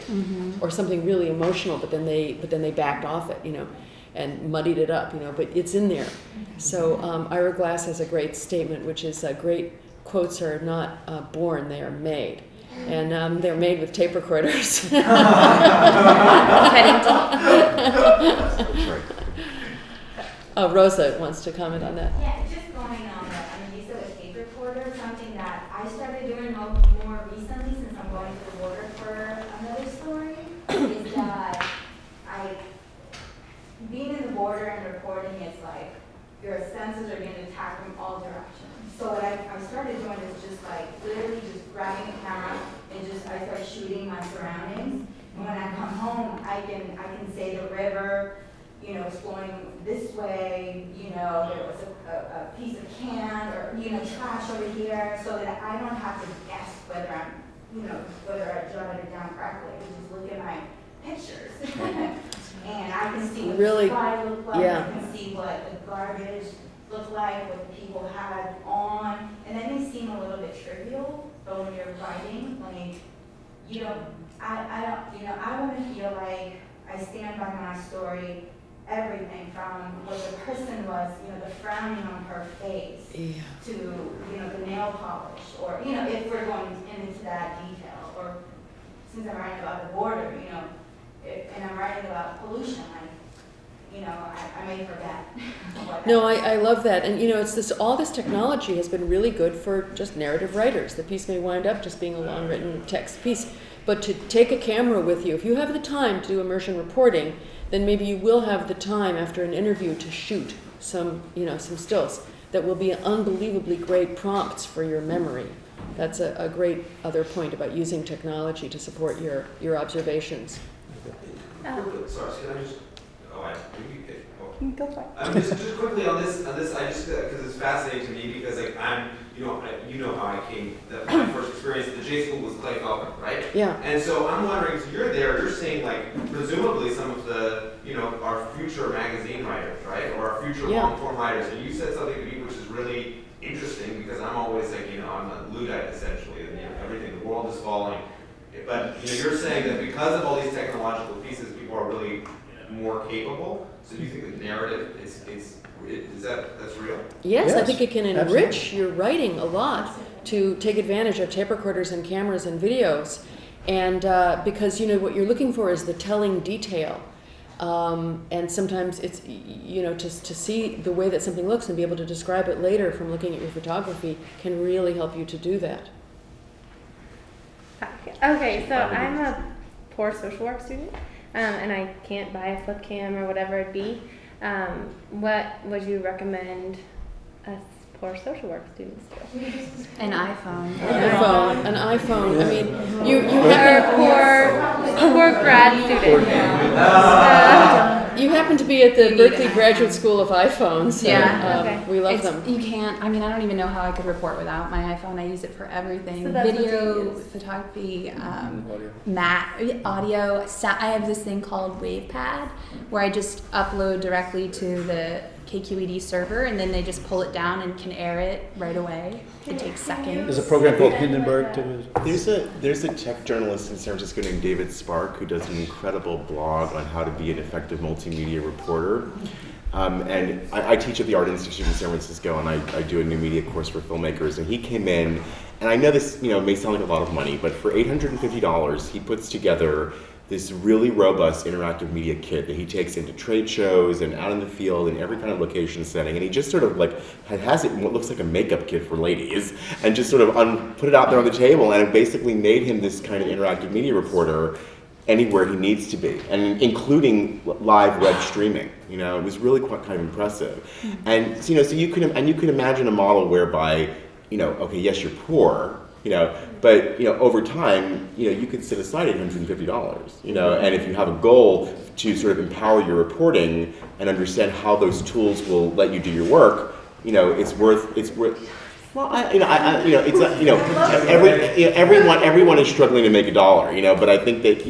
or something really emotional, but then they backed off it, and muddied it up, but it's in there. So Ira Glass has a great statement, which is great quotes are not born, they are made. And they're made with tape recorders. Rosa wants to comment on that. Yeah, just going on that. You said a tape recorder, something that I started doing more recently since I'm going to the border for another story, is that border and reporting is like, your senses are getting attacked from all directions. So what I started doing is just like, literally just grabbing the camera and I start shooting my surroundings. And when I come home, I can say the river, you know, it's flowing this way, you know, there was a piece of can or, you know, trash over here, so that I don't have to guess whether I jotted it down correctly. I just look at my pictures. And I can see what Really, the sky looked like, yeah. I can see what the garbage looked like, what the people had on, and that may seem a little bit trivial, but when you're writing, like, you know, I want to feel like I stand by my story, everything from what the person was, you know, the frowning on her face, Yeah. to, you know, the nail polish, or, you know, if we're going into that detail, or since I'm writing about the border, you know, and I'm writing about pollution, like, you know, I may forget. No, I love that. And you know, it's this, all this technology has been really good for just narrative writers. The piece may wind up just being a long written text piece. But to take a camera with you, if you have the time to do immersion reporting, then maybe you will have the time after an interview to shoot some stills that will be unbelievably great prompts for your memory. That's a great other point about using technology to support your observations. Sorry, can I just, Go for it. just quickly on this, I just, because it's fascinating to me, because like you know how I came, my first experience at the J School was Clay Felker, right? Yeah. And so I'm wondering, so you're there, you're seeing like, presumably some of the, our future magazine writers, right? Or our future Yeah. long-form writers, and you said something to me which is really interesting, because I'm always like, I'm a Luddite essentially, and everything, the world is falling. But you're saying that because of all these technological pieces, people are really more capable. So do you think the narrative is that's real? Yes, I Yes, think it can enrich your writing a lot to take advantage of tape recorders and cameras and videos. And because, what you're looking for is the telling detail. And sometimes it's, to see the way that something looks and be able to describe it later from looking at your photography can really help you to do that. Okay, so I'm a poor social work student, and I can't buy a flip cam or whatever it be. What would you recommend us poor social work students do? An iPhone. An iPhone. I mean, you Or happen, poor grad student. you happen to be at the Berkeley Graduate School of iPhones. So, Yeah. Okay. we love It's- them. You can't, I don't even know how I could report without my iPhone. I use it for everything. So that's what Video, you use. photography, Audio. audio. I have this thing called WavePad where I just upload directly to the KQED server, and then they just pull it down and can air it right away. It takes seconds. There's a program called Hindenburg too. There's a tech journalist in San Francisco named David Spark who does an incredible blog on how to be an effective multimedia reporter. And I teach at the Art Institute in San Francisco, and I do a new media course for filmmakers. And he came in, and I know this may sound like a lot of money, but for $850, he puts together this really robust interactive media kit that he takes into trade shows and out in the field and every kind of location setting. And he just sort of has it in what looks like a makeup kit for ladies, and just sort of put it out there on the table, and it basically made him this kind of interactive media reporter anywhere he needs to be, and including live web streaming. It was really quite kind of impressive. And so you could imagine a model whereby, okay, yes, you're poor, but over time, you could set aside $850, and if you have a goal to sort of empower your reporting and understand how those tools will let you do your work, it's worth. Well, everyone is struggling to make a dollar, but I think that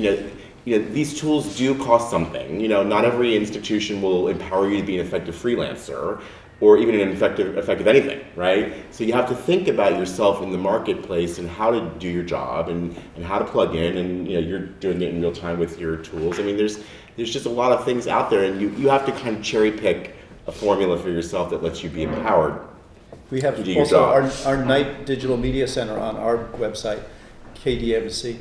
these tools do cost something. Not every institution will empower you to be an effective freelancer, or even an effective anything, right? So you have to think about yourself in the marketplace and how to do your job and how to plug in, and you're doing it in real time with your tools. There's just a lot of things out there, and you have to kind of cherry pick a formula for yourself that lets you be empowered. We have to do your also job. our Knight Digital Media Center on our website, KDMC.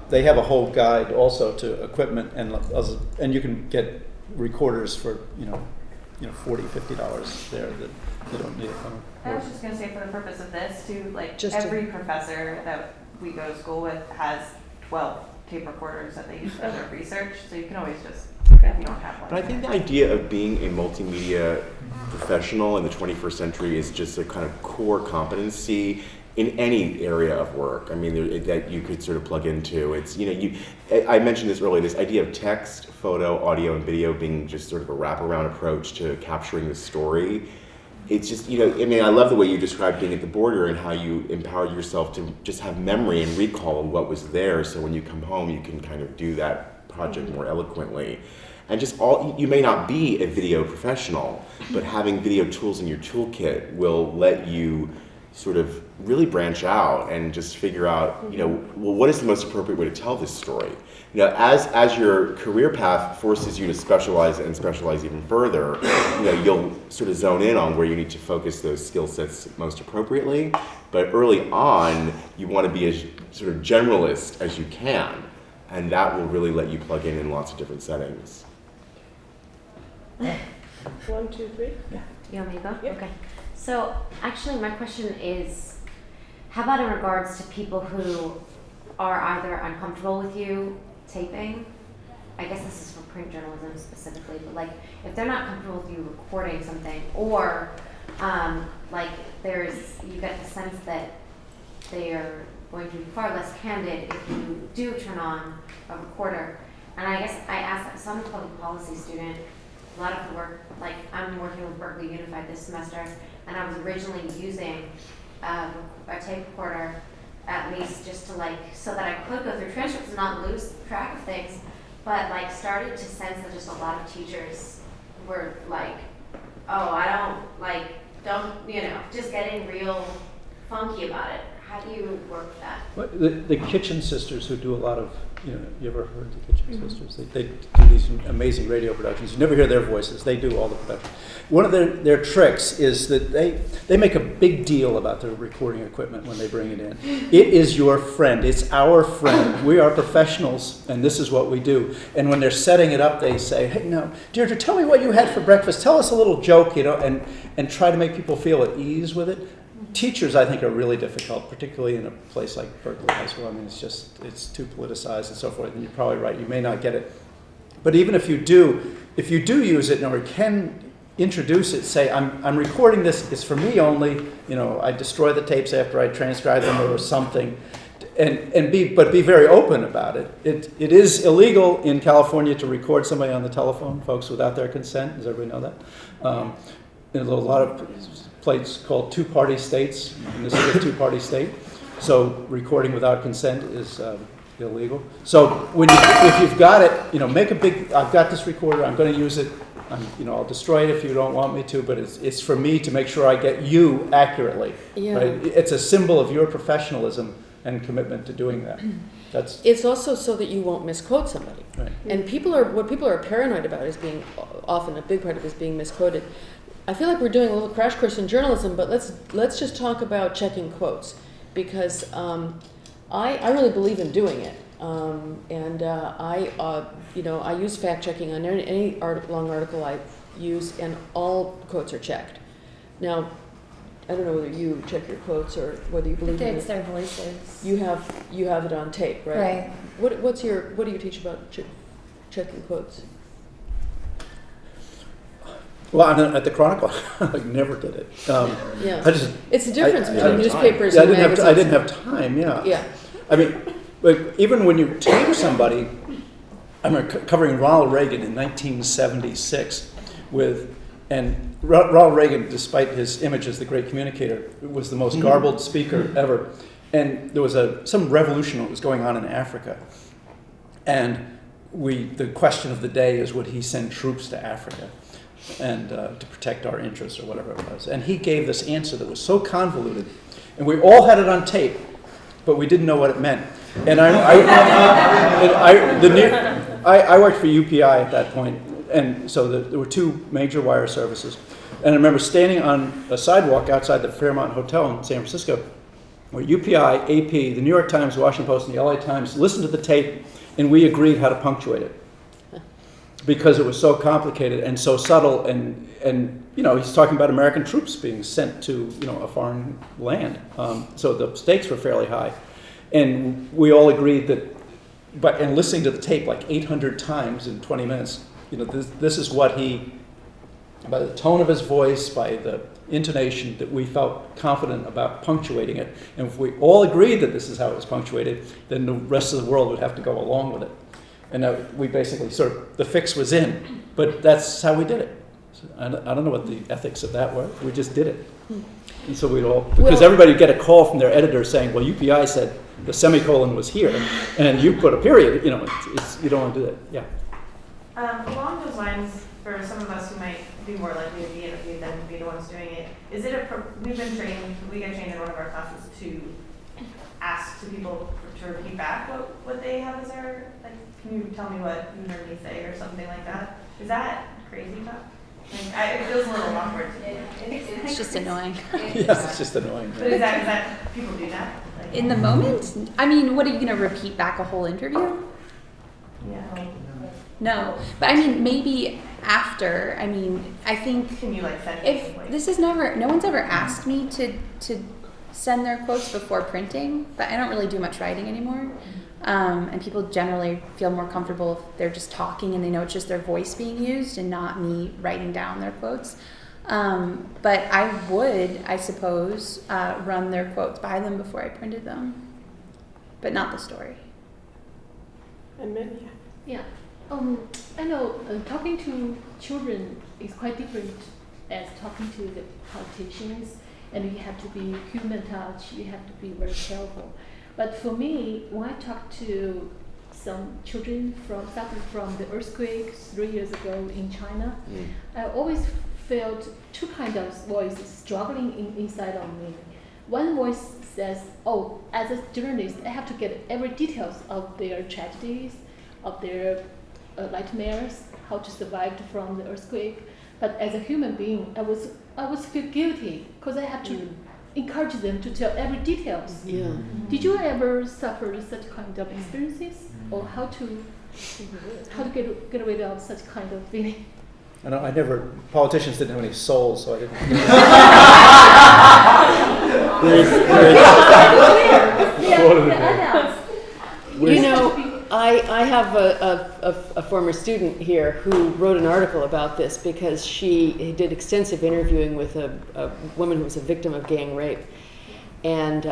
They have a whole guide also to equipment, and you can get recorders for $40, $50 there that you don't need a phone. I was just gonna say, for the purpose of this, too, Just to- every professor that we go to school with has 12 tape recorders that they use for their research, so you can always just if you don't have one. But I think the idea of being a multimedia professional in the 21st century is just a kind of core competency in any area of work. I mean, that you could sort of plug into. It's, I mentioned this earlier, this idea of text, photo, audio, and video being just sort of a wraparound approach to capturing the story. It's just, I love the way you described being at the border and how you empowered yourself to just have memory and recall of what was there, so when you come home you can kind of do that project more eloquently. And just you may not be a video professional, but having video tools in your toolkit will let you sort of really branch out and just figure out, well, what is the most appropriate way to tell this story? As your career path forces you to specialize and specialize even further, you'll sort of zone in on where you need to focus those skill sets most appropriately. But early on, you want to be as sort of generalist as you can, and that will really let you plug in lots of different settings. 1, 2, 3. You want me to go? Yep. Okay. So actually my question is, how about in regards to people who are either uncomfortable with you taping? I guess this is for print journalism specifically, but like if they're not comfortable with you recording something, or you get the sense that they are going to be far less candid if you do turn on a recorder. And I guess I asked that, so I'm a public policy student. A lot of the work, like I'm working with Berkeley Unified this semester, and I was originally using a tape recorder at least just to so that I could go through transcripts and not lose track of things, but started to sense that just a lot of teachers were like, oh, I don't, just getting real funky about it. How do you work with that? Well, the Kitchen Sisters, who do a lot of, you ever heard of the Kitchen Sisters? They do these amazing radio productions. You never hear their voices. They do all the production. One of their tricks is that they make a big deal about their recording equipment when they bring it in. It is your friend. It's our friend. We are professionals, and this is what we do. And when they're setting it up, they say, hey, no, Deirdre, tell me what you had for breakfast. Tell us a little joke, and try to make people feel at ease with it. Teachers, I think, are really difficult, particularly in a place like Berkeley High School. I mean, it's too politicized and so forth, and you're probably right, you may not get it. But even if you do use it, or can introduce it, say, I'm recording this, it's for me only, I destroy the tapes after I transcribe them or something, but be very open about it. It is illegal in California to record somebody on the telephone, folks, without their consent. Does everybody know that? There's a lot of places called two-party states, and this is a two-party state. So recording without consent is illegal. So if you've got it, make a big. I've got this recorder. I'm going to use it. I'll destroy it if you don't want me to, but it's for me to make sure I get you accurately. Yeah. Right? It's a symbol of your professionalism and commitment to doing that. It's also so that you won't misquote somebody. Right. And what people are paranoid about is often a big part of it is being misquoted. I feel like we're doing a little crash course in journalism, but let's just talk about checking quotes, because I really believe in doing it, I use fact checking on any long article I use, and all quotes are checked. Now, I don't know whether you check your quotes or whether you believe in It's it. their voices. You have it on tape, right? Right. What do you teach about checking quotes? Well, at the Chronicle, I never did it. Yeah. It's the difference between time. newspapers I and didn't magazines. I didn't have time. Yeah. Yeah. I mean, but even when you tape somebody, I remember covering Ronald Reagan in 1976 and Ronald Reagan, despite his image as the great communicator, was the most garbled speaker ever. And there was some revolution that was going on in Africa. And the question of the day is, would he send troops to Africa and to protect our interests or whatever it was? And he gave this answer that was so convoluted. And we all had it on tape, but we didn't know what it meant. And I worked for UPI at that point, and so there were two major wire services. And I remember standing on a sidewalk outside the Fairmont Hotel in San Francisco, where UPI, AP, the New York Times, Washington Post, and the LA Times listened to the tape, and we agreed how to punctuate it, because it was so complicated and so subtle, and he's talking about American troops being sent to a foreign land, so the stakes were fairly high, and we all agreed that. And listening to the tape like 800 times in 20 minutes, this is what he, by the tone of his voice, by the intonation, that we felt confident about punctuating it. And if we all agreed that this is how it was punctuated, then the rest of the world would have to go along with it. And we basically the fix was in, but that's how we did it. So I don't know what the ethics of that were. We just did it. And so because everybody would get a call from their editor saying, well, UPI said the semicolon was here, and you put a period, you don't want to do that. Yeah. Along those lines, for some of us who might be more likely to be interviewed than be the ones doing it, we get trained in one of our classes to ask to people to repeat back what they have as their, like, can you tell me what you heard me say or something like that? Is that crazy talk? It feels a little awkward to me. It's just annoying. Yeah, it's just annoying. But is that people do that? Like, In the moment, I mean, what are you going to repeat back a whole interview? yeah. No, but I mean, maybe after. I mean, I think Can you like send if no one's ever asked me to send their quotes before printing, but I don't really do much writing anymore. And people generally feel more comfortable if they're just talking and they know it's just their voice being used and not me writing down their quotes. But I would, I suppose, run their quotes by them before I printed them, but not the story. And Min, Yeah. I know talking to children is quite different as talking to the politicians, and you have to be human touch, you have to be very careful. But for me, when I talk to some children suffering from the earthquake 3 years ago in China, I always felt two kinds of voices struggling inside of me. One voice says, oh, as a journalist, I have to get every details of their tragedies, of their nightmares, how to survive from the earthquake. But as a human being, I was feel guilty because I had to encourage them to tell every details. Yeah. Did you ever suffer such kind of experiences, or how to get rid of such kind of feeling? Politicians didn't have any souls, so I didn't. I have a former student here who wrote an article about this because she did extensive interviewing with a woman who was a victim of gang rape. And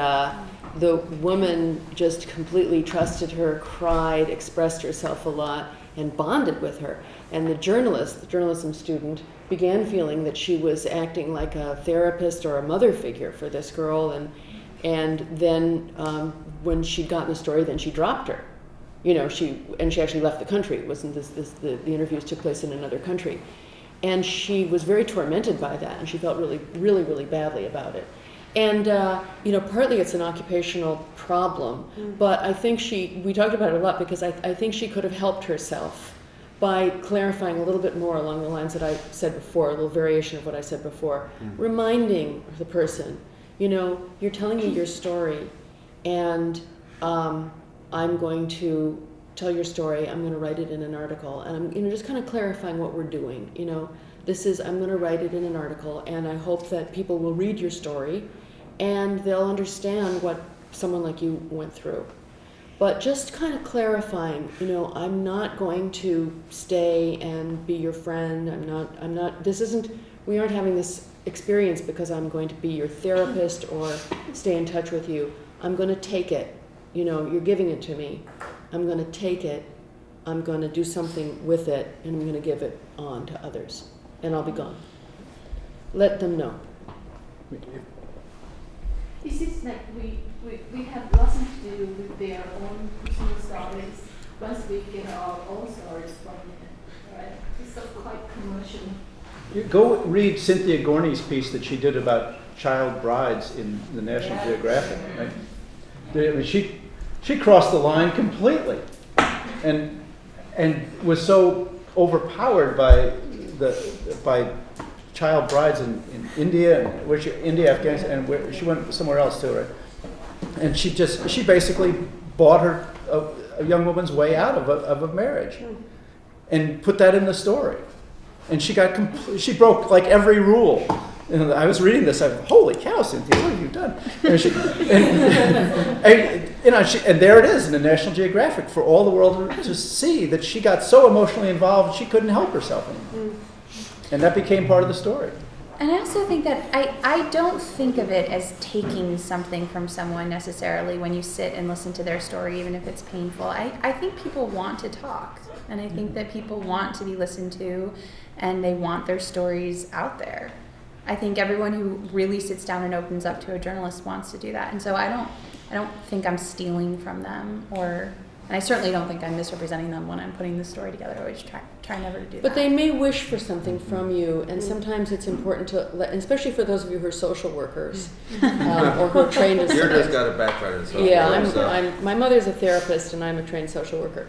the woman just completely trusted her, cried, expressed herself a lot, and bonded with her. And the journalism student, began feeling that she was acting like a therapist or a mother figure for this girl. And then when she'd gotten the story, then she dropped her. She actually left the country. It wasn't the interviews took place in another country. And she was very tormented by that, and she felt really, really, really badly about it. And, partly it's an occupational problem, but I think we talked about it a lot because I think she could have helped herself by clarifying a little bit more along the lines that I said before, a little variation of what I said before, reminding the person, you're telling me your story, and I'm going to tell your story, I'm going to write it in an article, and I'm just kind of clarifying what we're doing. I'm going to write it in an article, and I hope that people will read your story, and they'll understand what someone like you went through. But just kind of clarifying, I'm not going to stay and be your friend. We aren't having this experience because I'm going to be your therapist or stay in touch with you. I'm going to take it. You're giving it to me. I'm going to take it. I'm going to do something with it, and I'm going to give it on to others. And I'll be gone. Let them know. It seems like we have nothing to do with their own personal stories once we get our own stories from them, right? It's quite commercial. You go read Cynthia Gorney's piece that she did about child brides in the National Geographic. Right? She crossed the line completely, and was so overpowered by child brides in India, Afghanistan, and where she went somewhere else too, right? And she basically bought her a young woman's way out of a marriage, and put that in the story. And she broke like every rule, And I was reading this, I was, holy cow, Cynthia, what have you done? And there it is in the National Geographic for all the world to see that she got so emotionally involved she couldn't help herself anymore. And that became part of the story. And I also think that I don't think of it as taking something from someone necessarily when you sit and listen to their story, even if it's painful. I think people want to talk, and I think that people want to be listened to, and they want their stories out there. I think everyone who really sits down and opens up to a journalist wants to do that, and so I don't think I'm stealing from them, and I certainly don't think I'm misrepresenting them when I'm putting the story together. I always try never to do that. But they may wish for something from you, and sometimes it's important to, especially for those of you who are social workers or who are trained as. You're just got a background in social work. Yeah, my mother's a therapist, and I'm a trained social worker,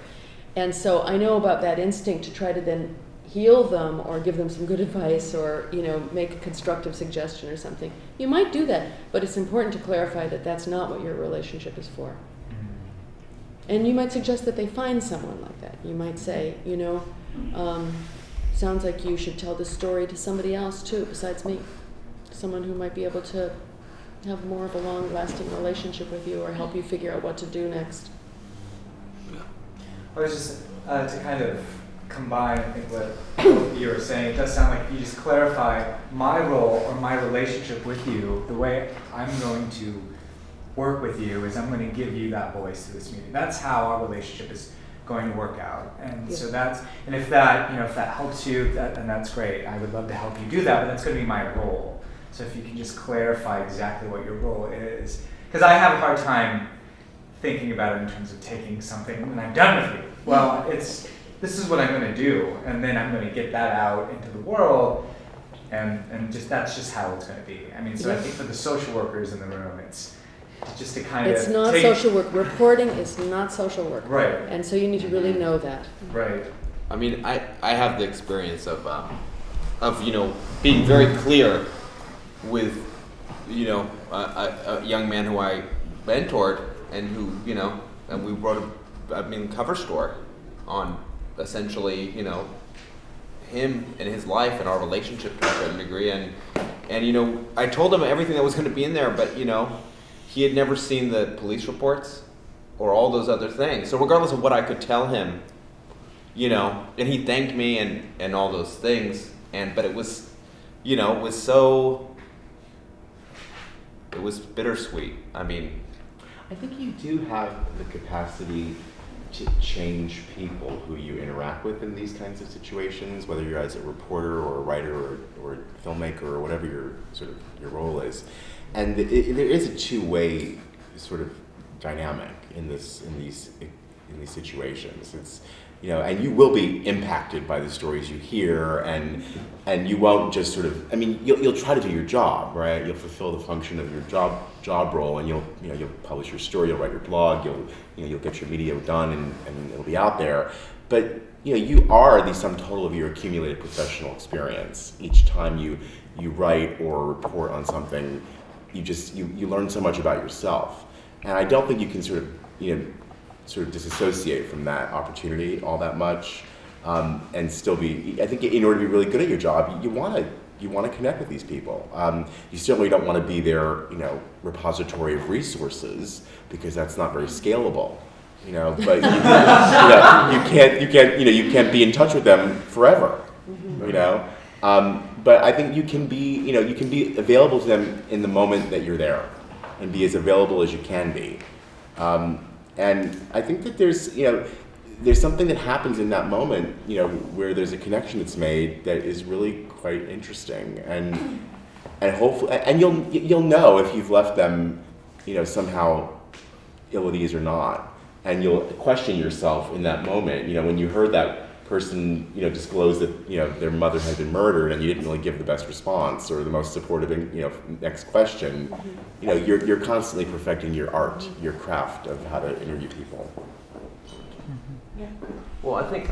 and so I know about that instinct to try to then heal them or give them some good advice or make a constructive suggestion or something. You might do that, but it's important to clarify that that's not what your relationship is for. And you might suggest that they find someone like that. You might say, sounds like you should tell this story to somebody else too, besides me. Someone who might be able to have more of a long-lasting relationship with you or help you figure out what to do next. I was just, to kind of combine, I think, what both of you are saying, it does sound like you just clarify my role or my relationship with you. The way I'm going to work with you is I'm going to give you that voice to this meeting. That's how our relationship is going to work out. And so and if that, if that helps you, then that's great. I would love to help you do that, but that's going to be my role. So if you can just clarify exactly what your role is. Because I have a hard time thinking about it in terms of taking something and I'm done with you. Well, this is what I'm going to do, and then I'm going to get that out into the world, and that's just how it's going to be. I mean, so I think for the social workers in the room, it's just to kind of It's not social work. Reporting is not social work. Right. And so you need to really know that. Right. I mean, I have the experience of being very clear with a young man who I mentored and who and we wrote a cover story on essentially him and his life and our relationship to a certain degree, and I told him everything that was going to be in there, but he had never seen the police reports or all those other things. So regardless of what I could tell him, and he thanked me and all those things, but it was it was bittersweet. I mean, I think you do have the capacity to change people who you interact with in these kinds of situations, whether you're as a reporter or a writer or a filmmaker or whatever your role is. And there is a two-way sort of dynamic in these situations. It's and you will be impacted by the stories you hear, and you won't just you'll try to do your job, right? You'll fulfill the function of your job role, and you'll publish your story, you'll write your blog, you'll get your media done, and it'll be out there. But you are the sum total of your accumulated professional experience. Each time you write or report on something, you learn so much about yourself, and I don't think you can sort of disassociate from that opportunity all that much, and still be. I think in order to be really good at your job, you want to connect with these people. You certainly don't want to be their repository of resources, because that's not very scalable. But you can't be in touch with them forever. But I think you can be available to them in the moment that you're there, and be as available as you can be. And I think that there's something that happens in that moment, where there's a connection that's made that is really quite interesting, and hopefully, and you'll know if you've left them, somehow ill at ease or not, and you'll question yourself in that moment. When you heard that person, disclose that their mother had been murdered, and you didn't really give the best response or the most supportive, next question. You're constantly perfecting your art, your craft of how to interview people. Yeah. Well, I think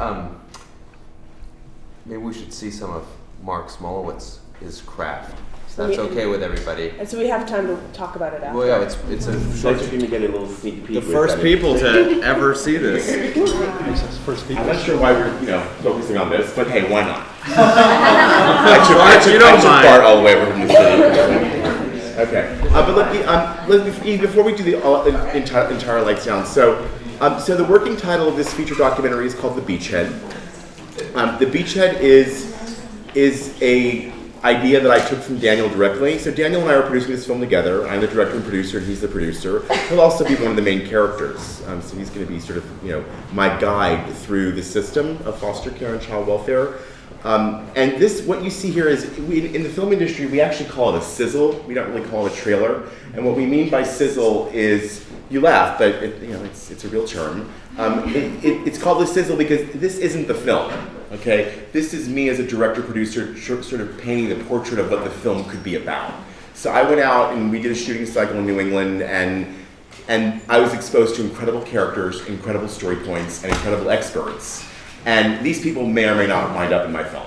maybe we should see some of Mark Smolowitz's craft. So that's okay with everybody. And so we have time to talk about it after. Well, yeah, it's a short. You're going to get a little sneak peek. The first people to ever see this. I'm not sure why we're focusing on this, but hey, why not? I took Bart all the way over from the city. Okay, but before we do the entire lights down, so the working title of this feature documentary is called The Beachhead. The Beachhead is a idea that I took from Daniel directly. So Daniel and I are producing this film together. I'm the director and producer, and he's the producer. He'll also be one of the main characters. So he's going to be sort of, my guide through the system of foster care and child welfare. And this, what you see here is, in the film industry, we actually call it a sizzle. We don't really call it a trailer. And what we mean by sizzle is, you laugh, but it's a real term. It's called a sizzle because this isn't the film. Okay, this is me as a director-producer sort of painting the portrait of what the film could be about. So I went out and we did a shooting cycle in New England, and I was exposed to incredible characters, incredible story points, and incredible experts. And these people may or may not wind up in my film,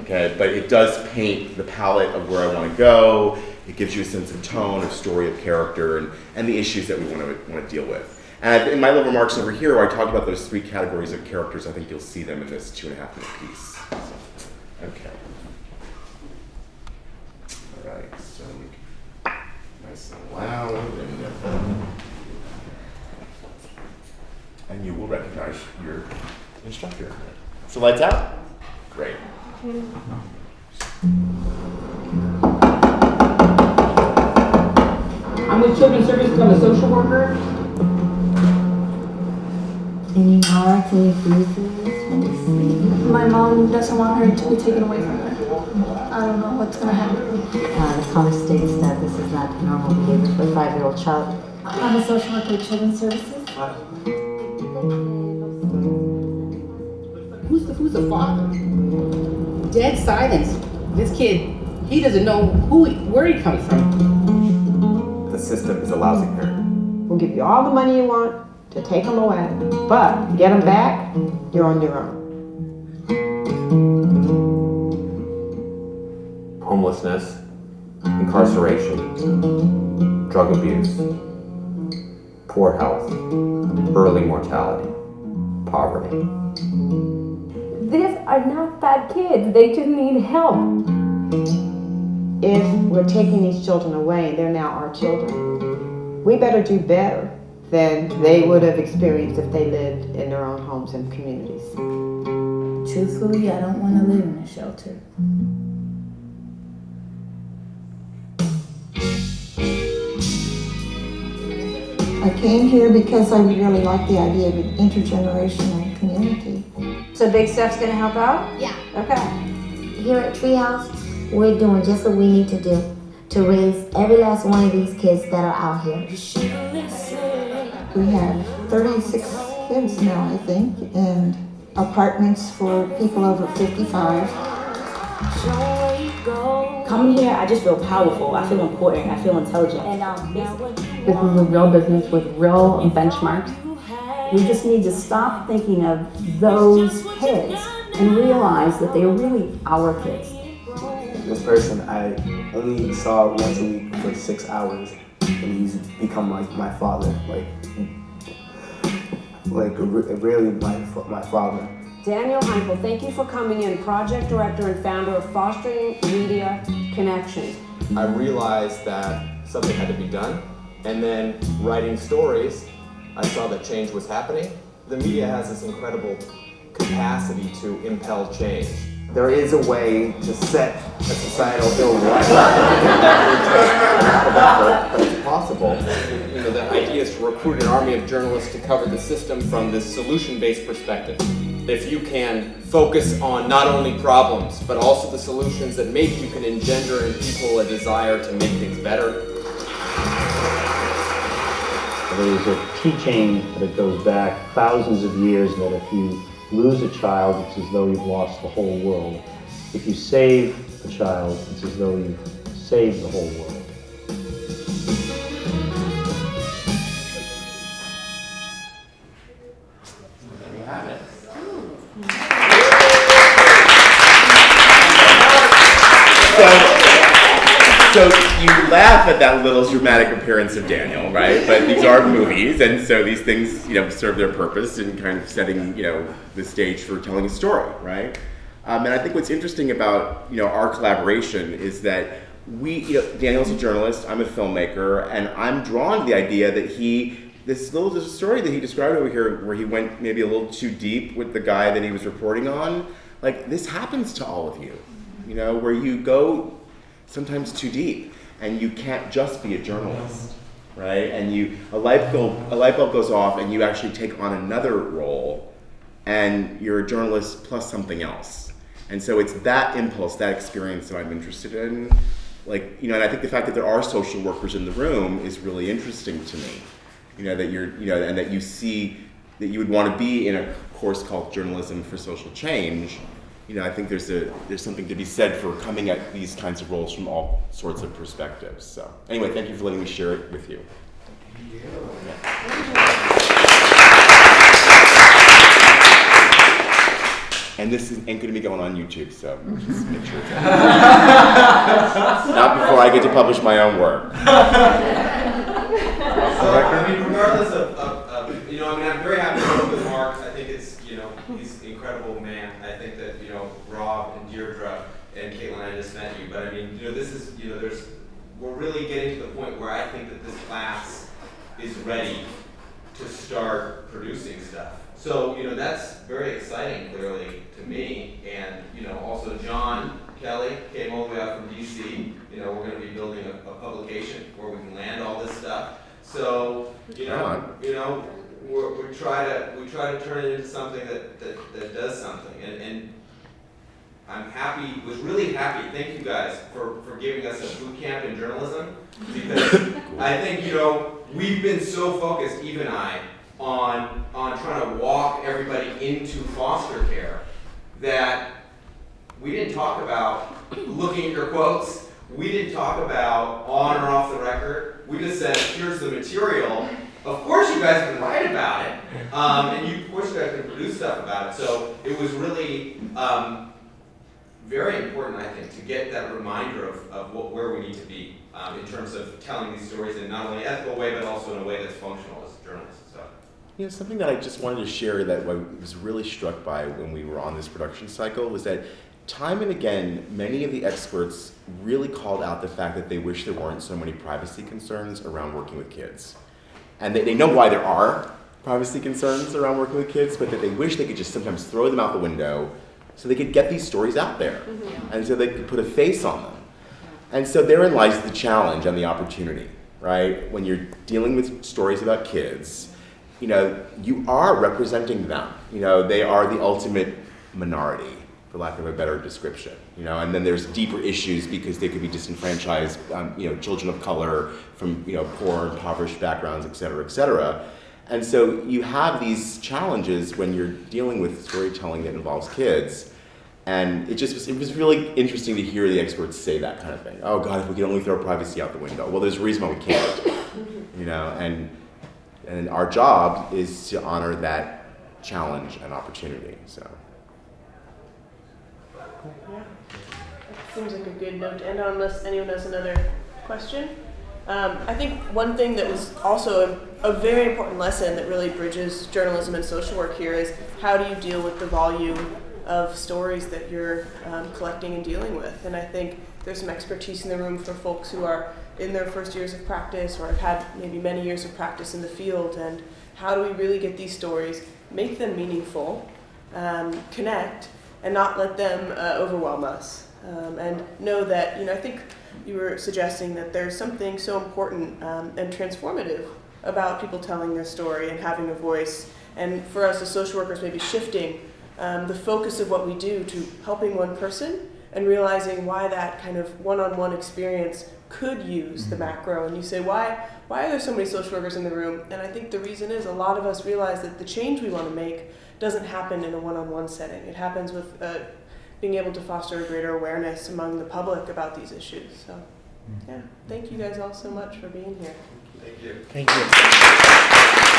okay? But it does paint the palette of where I want to go. It gives you a sense of tone, of story, of character, and the issues that we want to deal with. And in my little remarks over here, where I talk about those 3 categories of characters, I think you'll see them in this 2.5-minute piece. So, okay. All right, so nice and loud, and you will recognize your instructor. So lights out? Great. I'm with Children's Services. I'm a social worker. Any arts, any bruises? My mom doesn't want her to be taken away from her. I don't know what's gonna happen. The college states that this is not normal behavior for a 5-year-old child. I'm a social worker with Children's Services. Who's the father? Dead silence. This kid, he doesn't know where he comes from. The system is a lousy parent. We'll give you all the money you want to take them away, but get them back, you're on your own. Homelessness, incarceration, drug abuse, poor health, early mortality, poverty. These are not bad kids, they just need help. If we're taking these children away, they're now our children. We better do better than they would have experienced if they lived in their own homes and communities. Truthfully, I don't want to live in a shelter. I came here because I really like the idea of an intergenerational community. So Big Steph's gonna help out? Yeah. Okay. Here at Treehouse, we're doing just what we need to do to raise every last one of these kids that are out here. We have 36 kids now, I think, and apartments for people over 55. Coming here, I just feel powerful. I feel important. I feel intelligent. This is a real business with real benchmarks. We just need to stop thinking of those kids and realize that they are really our kids. This person I only saw once a week for 6 hours, and he's become like my father, really my father. Daniel Heinkel, thank you for coming in, project director and founder of Fostering Media Connections. I realized that something had to be done, and then writing stories, I saw that change was happening. The media has this incredible capacity to impel change. There is a way to set a societal ill right, but it's possible. You know, the idea is to recruit an army of journalists to cover the system from this solution-based perspective. If you can focus on not only problems, but also the solutions that maybe you can engender in people a desire to make things better. There's a teaching that goes back thousands of years that if you lose a child, it's as though you've lost the whole world. If you save a child, it's as though you've saved the whole world. There you have it. So you laugh at that little dramatic appearance of Daniel, right? But these are movies, and so these things, serve their purpose in kind of setting, the stage for telling a story, right? And I think what's interesting about our collaboration is that Daniel's a journalist, I'm a filmmaker, and I'm drawn to the idea that there's a story that he described over here where he went maybe a little too deep with the guy that he was reporting on. Like, this happens to all of you, where you go sometimes too deep, and you can't just be a journalist, right? And a light bulb goes off, and you actually take on another role, and you're a journalist plus something else. And so it's that impulse, that experience that I'm interested in. And I think the fact that there are social workers in the room is really interesting to me. That you're, and that you see that you would want to be in a course called Journalism for Social Change. I think there's something to be said for coming at these kinds of roles from all sorts of perspectives. So anyway, thank you for letting me share it with you. Thank you. And this ain't going to be going on YouTube, so just make sure it's not before I get to publish my own work. Regardless of I'm very happy to work with Mark. I think he's an incredible man. I think that, Rob and Deirdre and Caitlin, I just met you, but this is, we're really getting to the point where I think that this class is ready to start producing stuff. So, that's very exciting, clearly, to me. And, also John Kelly came all the way out from DC. We're going to be building a publication where we can land all this stuff. So, we try to turn it into something that does something. And I'm happy, was really happy. Thank you guys for giving us a boot camp in journalism, because I think, we've been so focused, Eve and I, on trying to walk everybody into foster care that we didn't talk about looking at your quotes. We didn't talk about on or off the record. We just said, here's the material. Of course you guys can write about it, and of course you guys can produce stuff about it. So it was really very important, I think, to get that reminder of where we need to be in terms of telling these stories in not only an ethical way, but also in a way that's functional as journalists. So. Something that I just wanted to share that I was really struck by when we were on this production cycle was that time and again, many of the experts really called out the fact that they wish there weren't so many privacy concerns around working with kids. And they know why there are privacy concerns around working with kids, but that they wish they could just sometimes throw them out the window so they could get these stories out there, and so they could put a face on them. And so therein lies the challenge and the opportunity, right? When you're dealing with stories about kids, you are representing them. They are the ultimate minority, for lack of a better description. And then there's deeper issues because they could be disenfranchised, children of color from, poor, impoverished backgrounds, et cetera, et cetera. And so you have these challenges when you're dealing with storytelling that involves kids. And it was really interesting to hear the experts say that kind of thing. Oh God, if we could only throw privacy out the window. Well, there's a reason why we can't, and our job is to honor that challenge and opportunity, so. Yeah, that seems like a good note to end on, unless anyone has another question. I think one thing that was also a very important lesson that really bridges journalism and social work here is how do you deal with the volume of stories that you're collecting and dealing with. And I think there's some expertise in the room for folks who are in their first years of practice or have had maybe many years of practice in the field. And how do we really get these stories, make them meaningful, connect, and not let them overwhelm us. And know that, I think you were suggesting that there's something so important and transformative about people telling their story and having a voice. And for us as social workers, maybe shifting the focus of what we do to helping one person and realizing why that kind of one-on-one experience could use the macro. And you say, why are there so many social workers in the room? And I think the reason is a lot of us realize that the change we want to make doesn't happen in a one-on-one setting. It happens with being able to foster a greater awareness among the public about these issues. So, yeah, thank you guys all so much for being here. Thank you. Thank you.